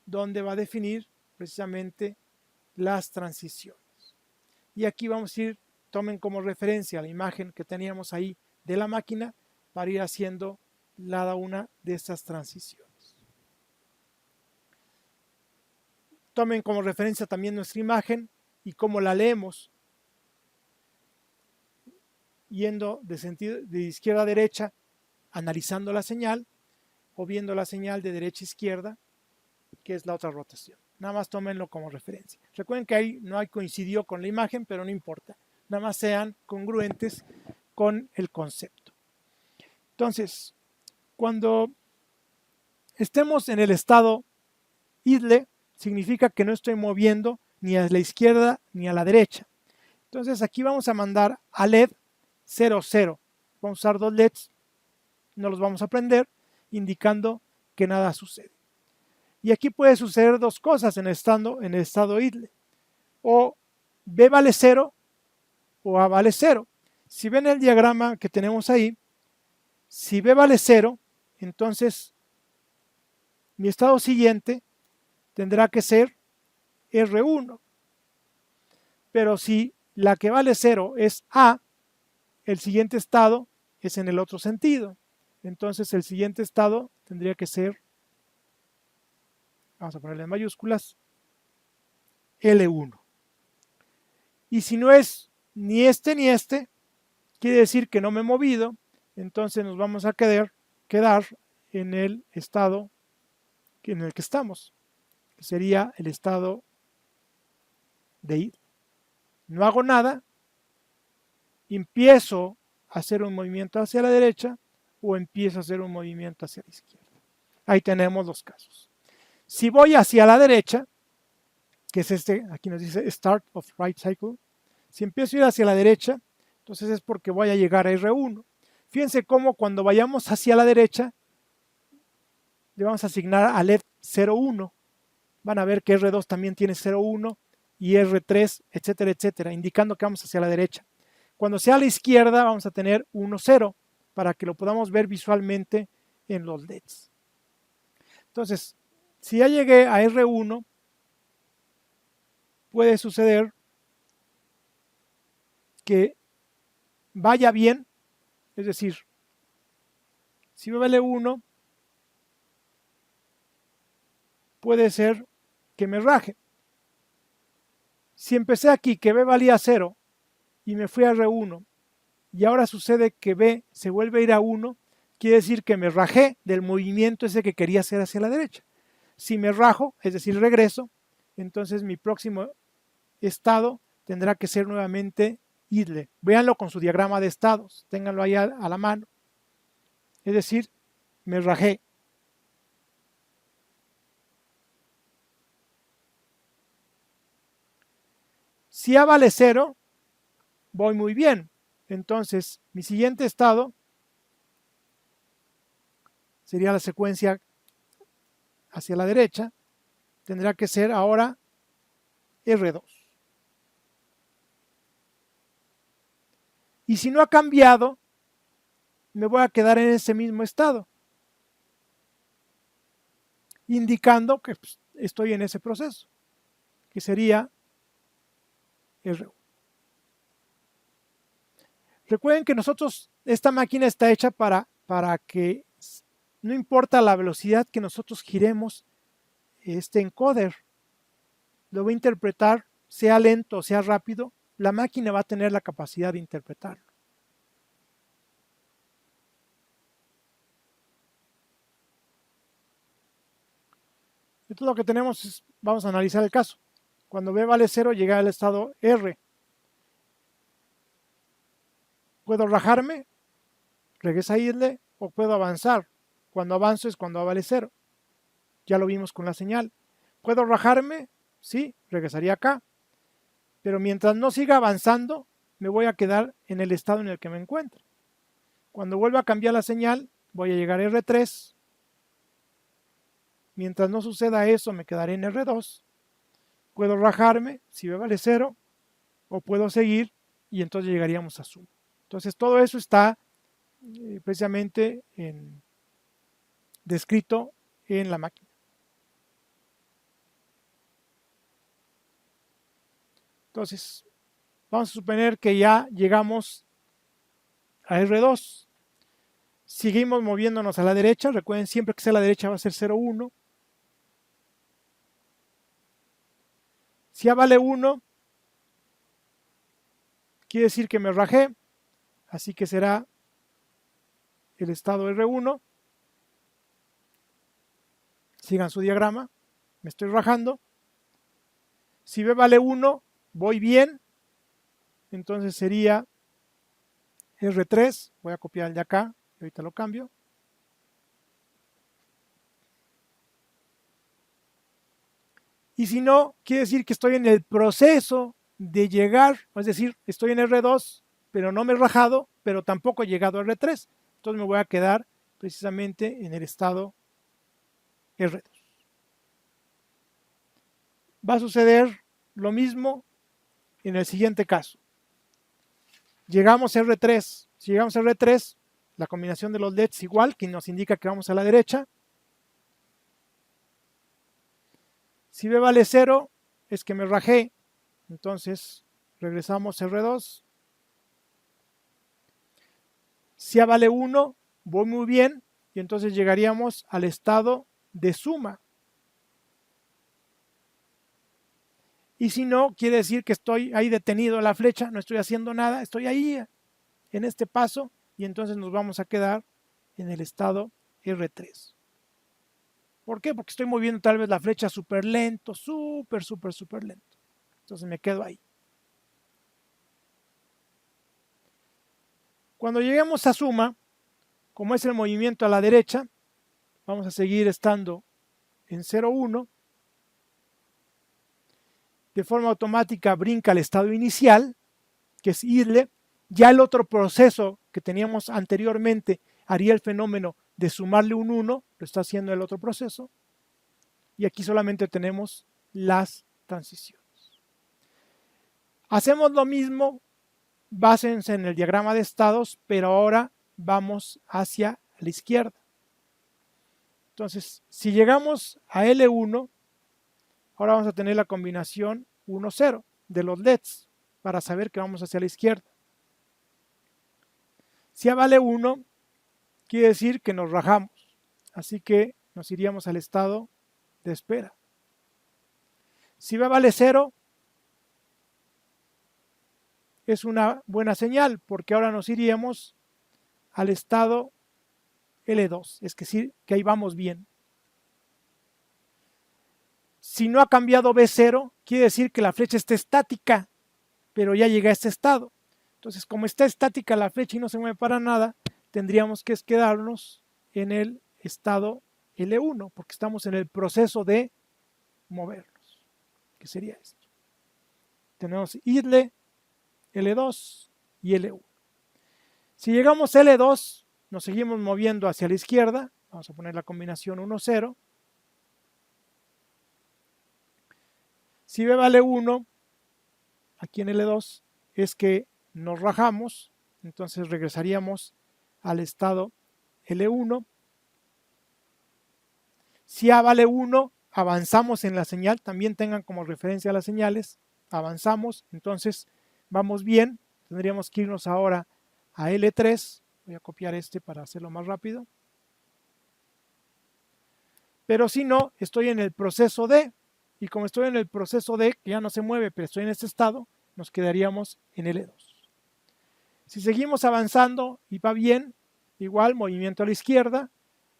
donde va a definir precisamente las transiciones. Y aquí vamos a ir, tomen como referencia la imagen que teníamos ahí de la máquina para ir haciendo cada una de estas transiciones. Tomen como referencia también nuestra imagen y cómo la leemos, yendo de izquierda a derecha, analizando la señal, o viendo la señal de derecha a izquierda, que es la otra rotación. Nada más tómenlo como referencia. Recuerden que ahí no hay coincidió con la imagen, pero no importa. Nada más sean congruentes con el concepto. Entonces, cuando estemos en el estado idle, significa que no estoy moviendo ni a la izquierda ni a la derecha. Entonces aquí vamos a mandar a LED 00. Vamos a usar dos LEDs, no los vamos a prender, indicando que nada sucede. Y aquí puede suceder dos cosas en el estado idle. O B vale 0 o A vale 0. Si ven el diagrama que tenemos ahí, si B vale 0, entonces mi estado siguiente tendrá que ser R1. Pero si la que vale 0 es A, el siguiente estado es en el otro sentido. Entonces el siguiente estado tendría que ser, vamos a ponerle en mayúsculas, L1. Y si no es ni este ni este, quiere decir que no me he movido, entonces nos vamos a quedar en el estado en el que estamos, que sería el estado de id. No hago nada, empiezo a hacer un movimiento hacia la derecha o empiezo a hacer un movimiento hacia la izquierda. Ahí tenemos los casos. Si voy hacia la derecha, que es este, aquí nos dice Start of Right Cycle, si empiezo a ir hacia la derecha, entonces es porque voy a llegar a R1. Fíjense cómo cuando vayamos hacia la derecha, le vamos a asignar a LED 01. Van a ver que R2 también tiene 01 y R3, etcétera, etcétera, indicando que vamos hacia la derecha. Cuando sea a la izquierda, vamos a tener 1,0 para que lo podamos ver visualmente en los LEDs. Entonces, si ya llegué a R1, puede suceder que vaya bien, es decir, si me vale 1, puede ser que me raje. Si empecé aquí que B valía 0 y me fui a R1 y ahora sucede que B se vuelve a ir a 1, quiere decir que me rajé del movimiento ese que quería hacer hacia la derecha. Si me rajo, es decir, regreso, entonces mi próximo estado tendrá que ser nuevamente idle. Véanlo con su diagrama de estados, ténganlo ahí a la mano. Es decir, me rajé. Si A vale 0, voy muy bien. Entonces, mi siguiente estado sería la secuencia hacia la derecha. Tendrá que ser ahora R2. Y si no ha cambiado, me voy a quedar en ese mismo estado, indicando que estoy en ese proceso, que sería R1. Recuerden que esta máquina está hecha para que no importa la velocidad que nosotros giremos este encoder, lo va a interpretar, sea lento o sea rápido, la máquina va a tener la capacidad de interpretarlo. Entonces lo que tenemos es, vamos a analizar el caso. Cuando B vale 0, llega al estado R. Puedo rajarme, regresa a irle, o puedo avanzar. Cuando avanzo es cuando A vale 0. Ya lo vimos con la señal. ¿Puedo rajarme? Sí, regresaría acá. Pero mientras no siga avanzando, me voy a quedar en el estado en el que me encuentro. Cuando vuelva a cambiar la señal, voy a llegar a R3. Mientras no suceda eso, me quedaré en R2. Puedo rajarme, si B vale 0, o puedo seguir, y entonces llegaríamos a suma. Entonces todo eso está precisamente descrito en la máquina. Entonces, vamos a suponer que ya llegamos a R2. Seguimos moviéndonos a la derecha. Recuerden, siempre que sea a la derecha va a ser 0, 1. Si A vale 1, quiere decir que me rajé. Así que será el estado R1. Sigan su diagrama. Me estoy rajando. Si B vale 1, voy bien. Entonces sería R3. Voy a copiar el de acá. Ahorita lo cambio. Y si no, quiere decir que estoy en el proceso de llegar, es decir, estoy en R2, pero no me he rajado, pero tampoco he llegado a R3. Entonces me voy a quedar precisamente en el estado R2. Va a suceder lo mismo en el siguiente caso. Llegamos a R3. Si llegamos a R3, la combinación de los LEDs igual, que nos indica que vamos a la derecha. Si B vale 0, es que me rajé. Entonces regresamos a R2. Si A vale 1, voy muy bien. Y entonces llegaríamos al estado de suma. Y si no, quiere decir que estoy ahí detenido en la flecha, no estoy haciendo nada, estoy ahí en este paso. Y entonces nos vamos a quedar en el estado R3. ¿Por qué? Porque estoy moviendo tal vez la flecha súper lento, súper lento. Entonces me quedo ahí. Cuando lleguemos a suma, como es el movimiento a la derecha, vamos a seguir estando en 0, 1. De forma automática brinca al estado inicial, que es irle. Ya el otro proceso que teníamos anteriormente haría el fenómeno de sumarle un 1, lo está haciendo el otro proceso. Y aquí solamente tenemos las transiciones. Hacemos lo mismo, básense en el diagrama de estados, pero ahora vamos hacia la izquierda. Entonces, si llegamos a L1, ahora vamos a tener la combinación 1, 0 de los LEDs para saber que vamos hacia la izquierda. Si A vale 1, quiere decir que nos rajamos. Así que nos iríamos al estado de espera. Si B vale 0, es una buena señal porque ahora nos iríamos al estado L2. Es decir, que ahí vamos bien. Si no ha cambiado B0, quiere decir que la flecha está estática, pero ya llega a este estado. Entonces, como está estática la flecha y no se mueve para nada, tendríamos que quedarnos en el estado L1, porque estamos en el proceso de movernos, que sería esto. Tenemos idle, L2 y L1. Si llegamos a L2, nos seguimos moviendo hacia la izquierda. Vamos a poner la combinación 1, 0. Si B vale 1, aquí en L2, es que nos rajamos, entonces regresaríamos al estado L1. Si A vale 1, avanzamos en la señal, también tengan como referencia las señales, avanzamos, entonces vamos bien, tendríamos que irnos ahora a L3, voy a copiar este para hacerlo más rápido, pero si no, estoy en el proceso D, y como estoy en el proceso D, que ya no se mueve, pero estoy en este estado, nos quedaríamos en L2. Si seguimos avanzando y va bien, igual movimiento a la izquierda,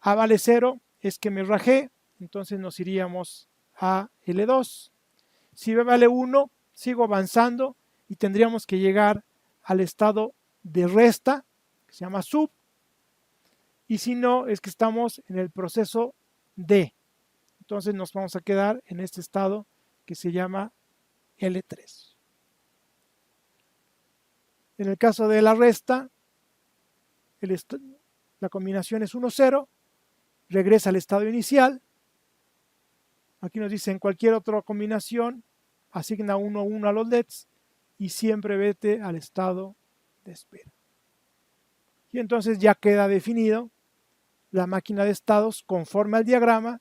A vale 0, es que me rajé, entonces nos iríamos a L2. Si B vale 1, sigo avanzando y tendríamos que llegar al estado de resta, que se llama sub, y si no, es que estamos en el proceso D. Entonces nos vamos a quedar en este estado que se llama L3. En el caso de la resta, la combinación es 1, 0, regresa al estado inicial. Aquí nos dice en cualquier otra combinación, asigna 1, 1 a los LEDs y siempre vete al estado de espera. Y entonces ya queda definido la máquina de estados conforme al diagrama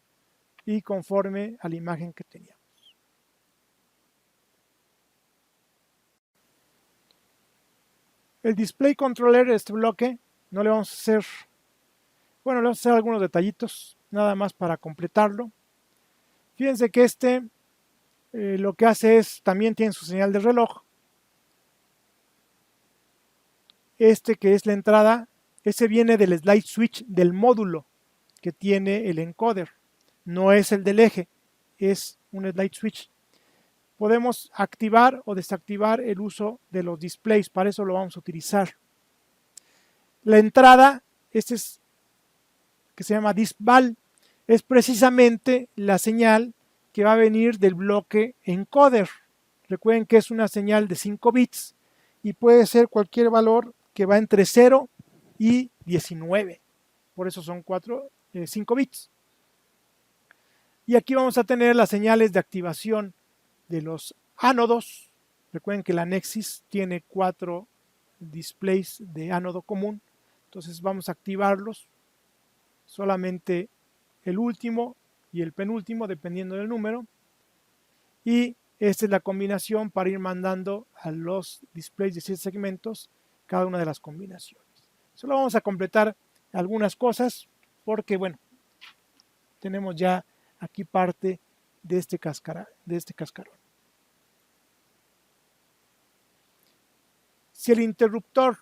y conforme a la imagen que teníamos. El display controller, este bloque, no le vamos a hacer, bueno, le vamos a hacer algunos detallitos, nada más para completarlo. Fíjense que lo que hace es, también tiene su señal de reloj. Este que es la entrada, ese viene del slide switch del módulo que tiene el encoder. No es el del eje, es un slide switch. Podemos activar o desactivar el uso de los displays, para eso lo vamos a utilizar. La entrada, este es que se llama dispval, es precisamente la señal que va a venir del bloque encoder. Recuerden que es una señal de 5 bits y puede ser cualquier valor que va entre 0 y 19. Por eso son 5 bits. Y aquí vamos a tener las señales de activación de los ánodos. Recuerden que la Nexys tiene 4 displays de ánodo común. Entonces vamos a activarlos. Solamente el último y el penúltimo, dependiendo del número. Y esta es la combinación para ir mandando a los displays de 7 segmentos cada una de las combinaciones. Solo vamos a completar algunas cosas porque, bueno, tenemos ya aquí parte de este cascarón. Si el interruptor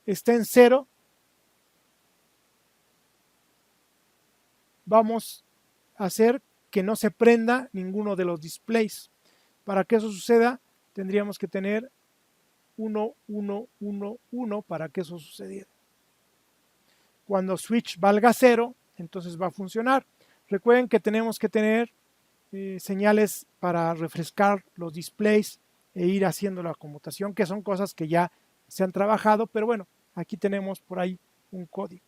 está en 0, vamos a hacer que no se prenda ninguno de los displays. Para que eso suceda, tendríamos que tener 1, 1, 1, 1 para que eso sucediera. Cuando switch valga 0, entonces va a funcionar. Recuerden que tenemos que tener señales para refrescar los displays e ir haciendo la conmutación, que son cosas que ya se han trabajado, pero bueno, aquí tenemos por ahí un código.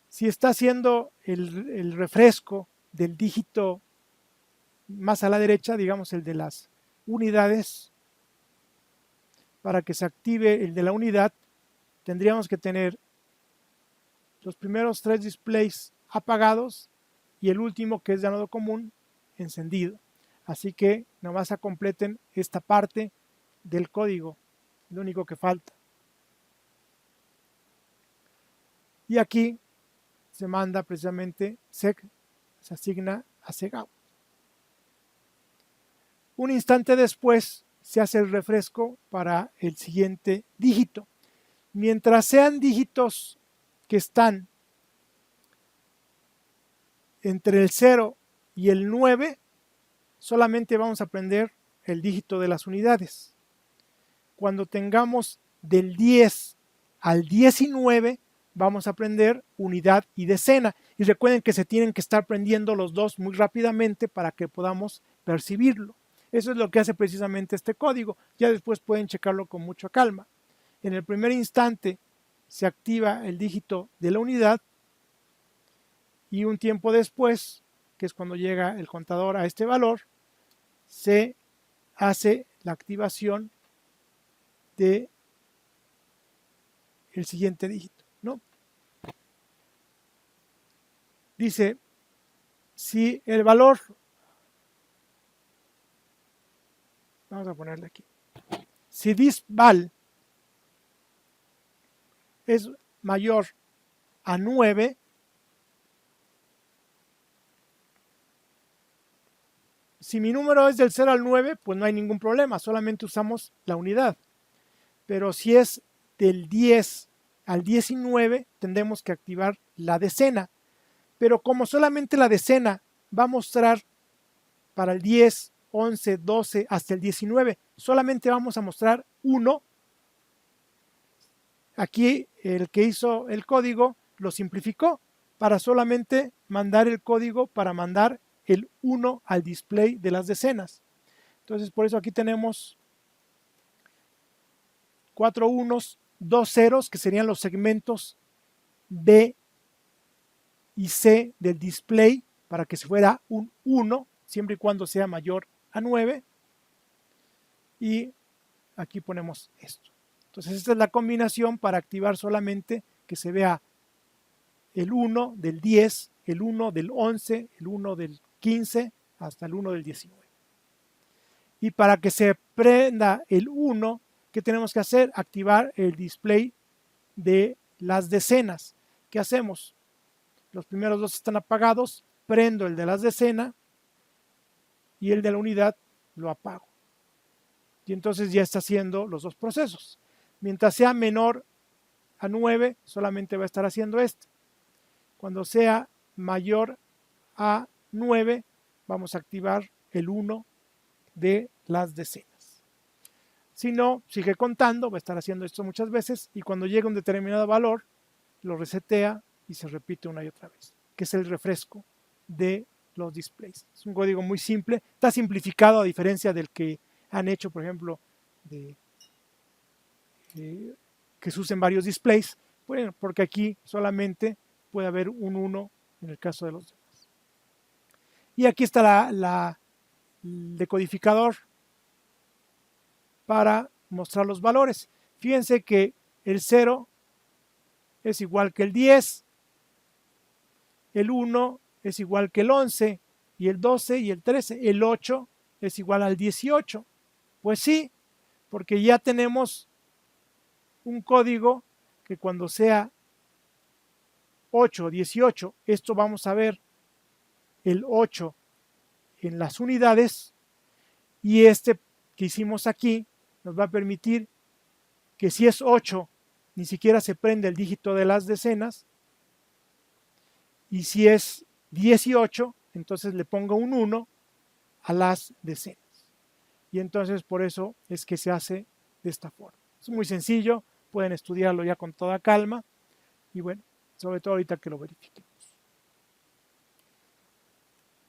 Si está haciendo el refresco del dígito más a la derecha, digamos el de las unidades, para que se active el de la unidad, tendríamos que tener los primeros 3 displays apagados y el último, que es de ánodo común, encendido. Así que nomás completen esta parte del código, lo único que falta. Y aquí se manda precisamente seg, se asigna a segout. Un instante después se hace el refresco para el siguiente dígito. Mientras sean dígitos que están entre el 0 y el 9, solamente vamos a aprender el dígito de las unidades. Cuando tengamos del 10 al 19, vamos a aprender unidad y decena. Y recuerden que se tienen que estar aprendiendo los dos muy rápidamente para que podamos percibirlo. Eso es lo que hace precisamente este código. Ya después pueden checarlo con mucha calma. En el primer instante se activa el dígito de la unidad y un tiempo después, que es cuando llega el contador a este valor, se hace la activación de el siguiente dígito, ¿no? Dice, si el valor, vamos a ponerle aquí, si dispval es mayor a 9, si mi número es del 0 al 9, pues no hay ningún problema, solamente usamos la unidad. Pero si es del 10 al 19, tendremos que activar la decena. pero como solamente la decena va a mostrar para el 10, 11, 12 hasta el 19, solamente vamos a mostrar 1. Aquí el que hizo el código lo simplificó para solamente mandar el código para mandar el 1 al display de las decenas. Entonces por eso aquí tenemos 4 unos, 2 ceros, que serían los segmentos B y C del display, para que se fuera un 1, siempre y cuando sea mayor a 9. Y aquí ponemos esto. Entonces esta es la combinación para activar solamente que se vea el 1 del 10, el 1 del 11, el 1 del 15, hasta el 1 del 19. Y para que se prenda el 1, ¿qué tenemos que hacer? Activar el display de las decenas. ¿Qué hacemos? Los primeros dos están apagados, prendo el de las decenas y el de la unidad lo apago. Y entonces ya está haciendo los dos procesos. Mientras sea menor a 9, solamente va a estar haciendo este. Cuando sea mayor a 9, vamos a activar el 1 de las decenas. Si no, sigue contando, va a estar haciendo esto muchas veces y cuando llegue un determinado valor, lo resetea y se repite una y otra vez, que es el refresco de los displays. Es un código muy simple, está simplificado a diferencia del que han hecho, por ejemplo, que se usen varios displays, bueno, porque aquí solamente puede haber un 1 en el caso de los demás. Y aquí está el decodificador para mostrar los valores. Fíjense que el 0 es igual que el 10, el 1 es igual que el 11, y el 12 y el 13, el 8 es igual al 18. Pues sí, porque ya tenemos un código que cuando sea 8, 18, esto vamos a ver el 8 en las unidades, y este que hicimos aquí nos va a permitir que si es 8, ni siquiera se prende el dígito de las decenas, y si es 18, entonces le pongo un 1 a las decenas. Y entonces por eso es que se hace de esta forma. Es muy sencillo, pueden estudiarlo ya con toda calma, y bueno, sobre todo ahorita que lo verifiquemos.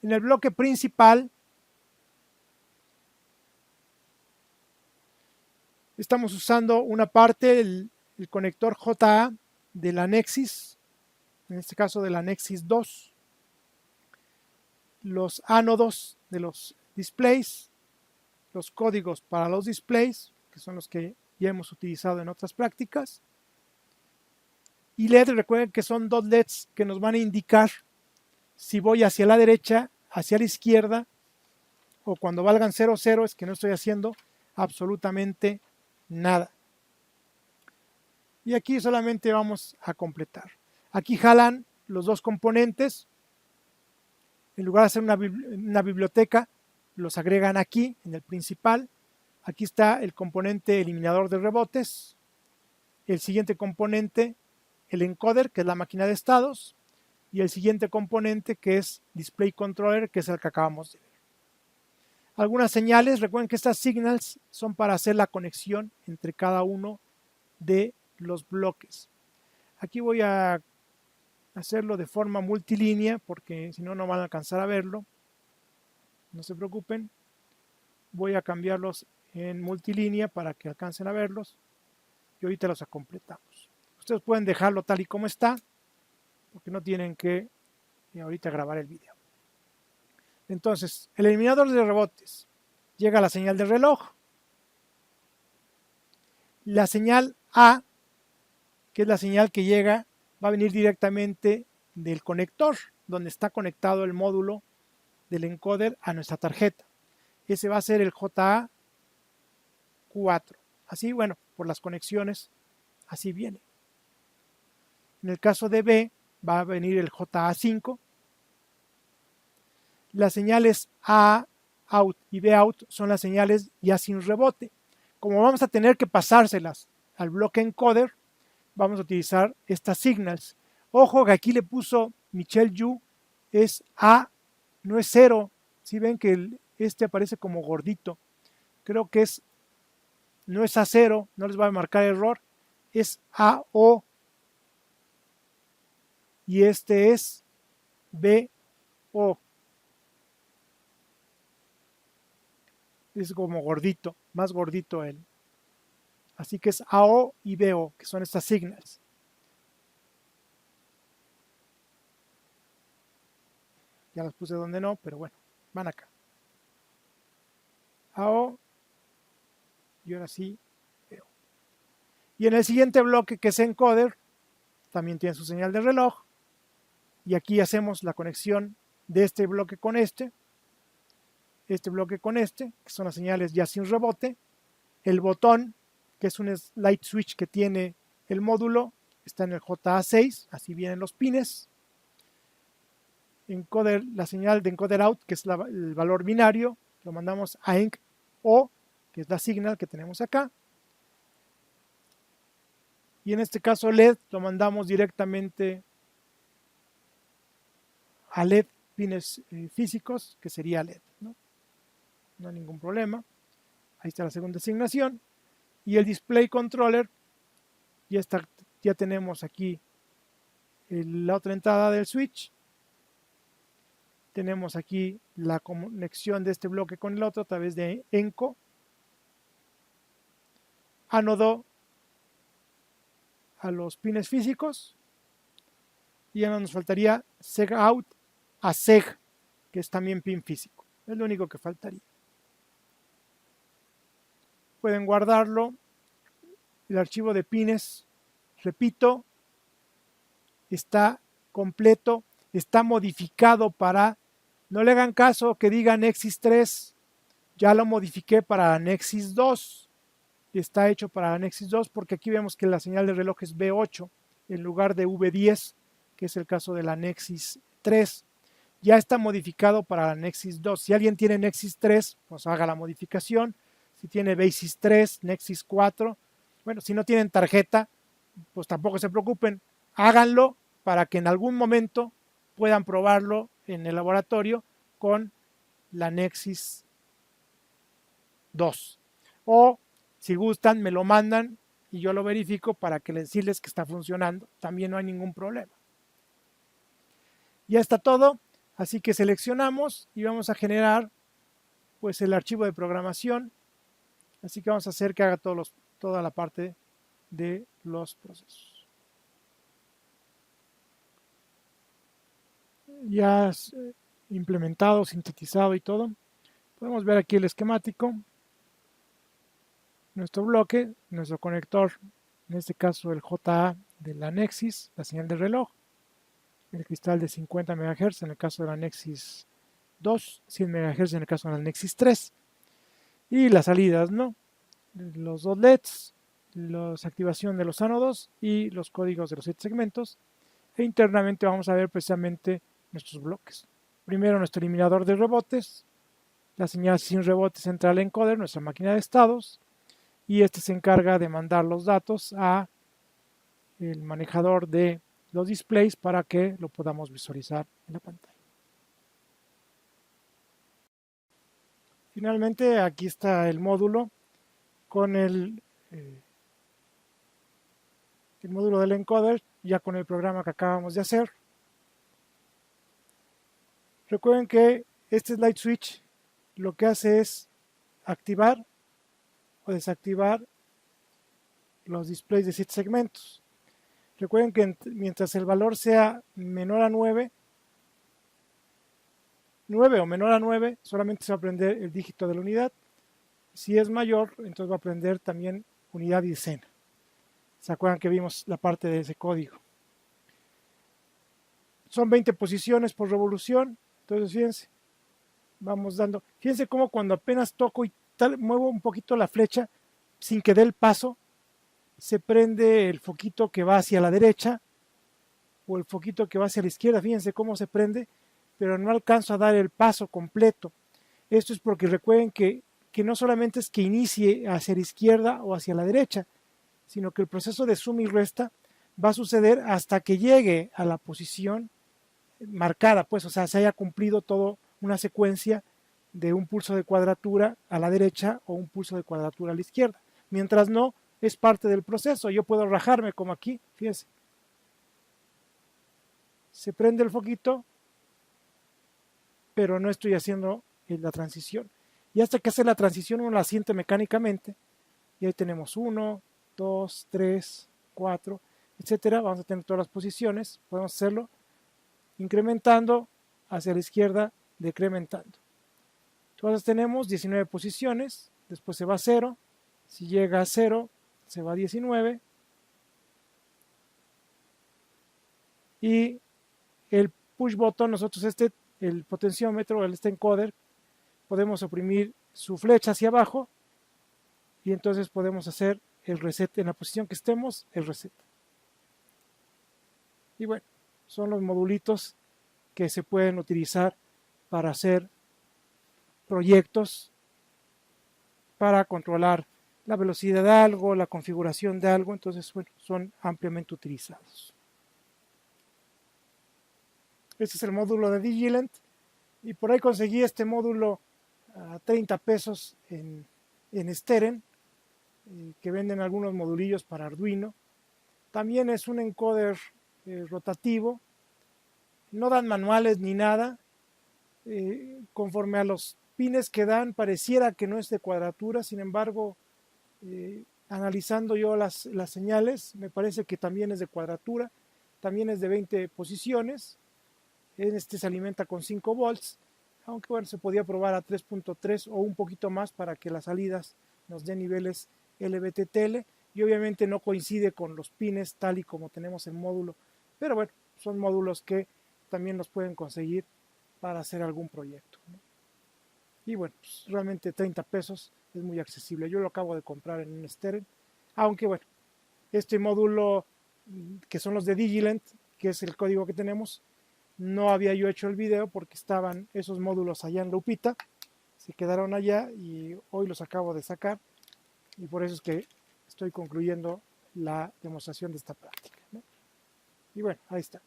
En el bloque principal estamos usando una parte, el conector JA de la Nexis, en este caso de la Nexis 2, los ánodos de los displays, los códigos para los displays, que son los que ya hemos utilizado en otras prácticas, y LED, recuerden que son dos LEDs que nos van a indicar si voy hacia la derecha, hacia la izquierda, o cuando valgan 0, 0, es que no estoy haciendo absolutamente nada. Y aquí solamente vamos a completar. Aquí jalan los dos componentes. En lugar de hacer una biblioteca, los agregan aquí, en el principal. Aquí está el componente eliminador de rebotes. El siguiente componente, el encoder, que es la máquina de estados. Y el siguiente componente, que es display controller, que es el que acabamos de ver. Algunas señales, recuerden que estas signals son para hacer la conexión entre cada uno de los bloques. Aquí voy a hacerlo de forma multilínea porque si no, no van a alcanzar a verlo. No se preocupen. Voy a cambiarlos en multilínea para que alcancen a verlos y ahorita los completamos. Ustedes pueden dejarlo tal y como está porque no tienen que ahorita grabar el video. Entonces, el eliminador de rebotes, llega la señal de reloj. La señal A, que es la señal que llega, va a venir directamente del conector, donde está conectado el módulo del encoder a nuestra tarjeta. Ese va a ser el JA4. Así, bueno, por las conexiones, así viene. En el caso de B, va a venir el JA5. Las señales A out y B out son las señales ya sin rebote. Como vamos a tener que pasárselas al bloque encoder, vamos a utilizar estas signals. Ojo que aquí le puso Michel Yu es A, no es 0. Si ven que este aparece como gordito, creo que no es A0, no les va a marcar error, es AO y este es BO. Es como gordito, más gordito él. Así que es AO y BO, que son estas signals. Ya las puse donde no, pero bueno, van acá. AO y ahora sí BO. Y en el siguiente bloque, que es encoder, también tiene su señal de reloj. Y aquí hacemos la conexión de este bloque con este bloque con que son las señales ya sin rebote. El botón, que es un light switch que tiene el módulo, está en el JA6, así vienen los pines. Encoder, la señal de encoder out, que es el valor binario, lo mandamos a enc o, que es la signal que tenemos acá. Y en este caso LED lo mandamos directamente a LED pines físicos, que sería LED, ¿no? No hay ningún problema. Ahí está la segunda asignación. Y el display controller, ya tenemos aquí la otra entrada del switch. Tenemos aquí la conexión de este bloque con el otro a través de ENCO. Ánodo a los pines físicos. Y ya nos faltaría seg out a seg, que es también pin físico. Es lo único que faltaría. Pueden guardarlo. El archivo de pines, repito, está completo, está modificado para, no le hagan caso que diga Nexus 3, ya lo modifiqué para Nexus 2, está hecho para Nexus 2 porque aquí vemos que la señal de reloj es B8 en lugar de V10, que es el caso de la Nexus 3. Ya está modificado para la Nexus 2. Si alguien tiene Nexus 3, pues haga la modificación. Si tiene Basis 3, Nexus 4, bueno, si no tienen tarjeta, pues tampoco se preocupen, háganlo para que en algún momento puedan probarlo en el laboratorio con la Nexus 2. O si gustan, me lo mandan y yo lo verifico para que les decirles que está funcionando. También no hay ningún problema. Ya está todo, así que seleccionamos y vamos a generar pues el archivo de programación. Así que vamos a hacer que haga toda la parte de los procesos. Ya implementado, sintetizado y todo. Podemos ver aquí el esquemático. Nuestro bloque, nuestro conector, en este caso el JA de la Nexus, la señal de reloj. El cristal de 50 MHz en el caso de la Nexus 2, 100 MHz en el caso de la Nexus 3. Y las salidas, ¿no? Los dos LEDs, la activación de los ánodos y los códigos de los 7 segmentos. E internamente vamos a ver precisamente nuestros bloques. Primero nuestro eliminador de rebotes, la señal sin rebotes entra al encoder, nuestra máquina de estados, y este se encarga de mandar los datos a el manejador de los displays para que lo podamos visualizar en la pantalla. Finalmente aquí está el módulo con el módulo del encoder, ya con el programa que acabamos de hacer. Recuerden que este light switch lo que hace es activar o desactivar los displays de 7 segmentos. Recuerden que mientras el valor sea menor a 9 o menor a 9, solamente se va a prender el dígito de la unidad. Si es mayor, entonces va a prender también unidad y decena. ¿Se acuerdan que vimos la parte de ese código? Son 20 posiciones por revolución. Entonces, fíjense, vamos dando. Fíjense cómo cuando apenas toco y muevo un poquito la flecha, sin que dé el paso, se prende el foquito que va hacia la derecha o el foquito que va hacia la izquierda. Fíjense cómo se prende, pero no alcanzo a dar el paso completo. Esto es porque recuerden que no solamente es que inicie hacia la izquierda o hacia la derecha, sino que el proceso de suma y resta va a suceder hasta que llegue a la posición marcada, pues, o sea, se haya cumplido toda una secuencia de un pulso de cuadratura a la derecha o un pulso de cuadratura a la izquierda. Mientras no, es parte del proceso. Yo puedo rajarme como aquí, fíjense. Se prende el foquito, pero no estoy haciendo la transición. Y hasta que hace la transición uno la siente mecánicamente. Y ahí tenemos 1, 2, 3, 4, etcétera. Vamos a tener todas las posiciones. Podemos hacerlo incrementando hacia la izquierda, decrementando. Entonces tenemos 19 posiciones. Después se va a 0. Si llega a 0, se va a 19. Y el push button, nosotros el potenciómetro, el encoder, podemos oprimir su flecha hacia abajo y entonces podemos hacer el reset en la posición que estemos, el reset. Y bueno, son los modulitos que se pueden utilizar para hacer proyectos, para controlar la velocidad de algo, la configuración de algo, entonces bueno, son ampliamente utilizados. Este es el módulo de Digilent y por ahí conseguí este módulo a 30 pesos en Steren, que venden algunos modulillos para Arduino. También es un encoder rotativo, no dan manuales ni nada, conforme a los pines que dan pareciera que no es de cuadratura, sin embargo analizando yo las señales me parece que también es de cuadratura, también es de 20 posiciones, este se alimenta con 5 volts, aunque bueno, se podía probar a 3.3 o un poquito más para que las salidas nos den niveles LVTTL y obviamente no coincide con los pines tal y como tenemos el módulo, pero bueno, son módulos que también los pueden conseguir para hacer algún proyecto, ¿no? Y bueno, pues realmente 30 pesos es muy accesible. Yo lo acabo de comprar en un Steren, aunque bueno, este módulo que son los de Digilent, que es el código que tenemos, no había yo hecho el video porque estaban esos módulos allá en Lupita, se quedaron allá y hoy los acabo de sacar y por eso es que estoy concluyendo la demostración de esta práctica, ¿no? Y bueno, ahí está.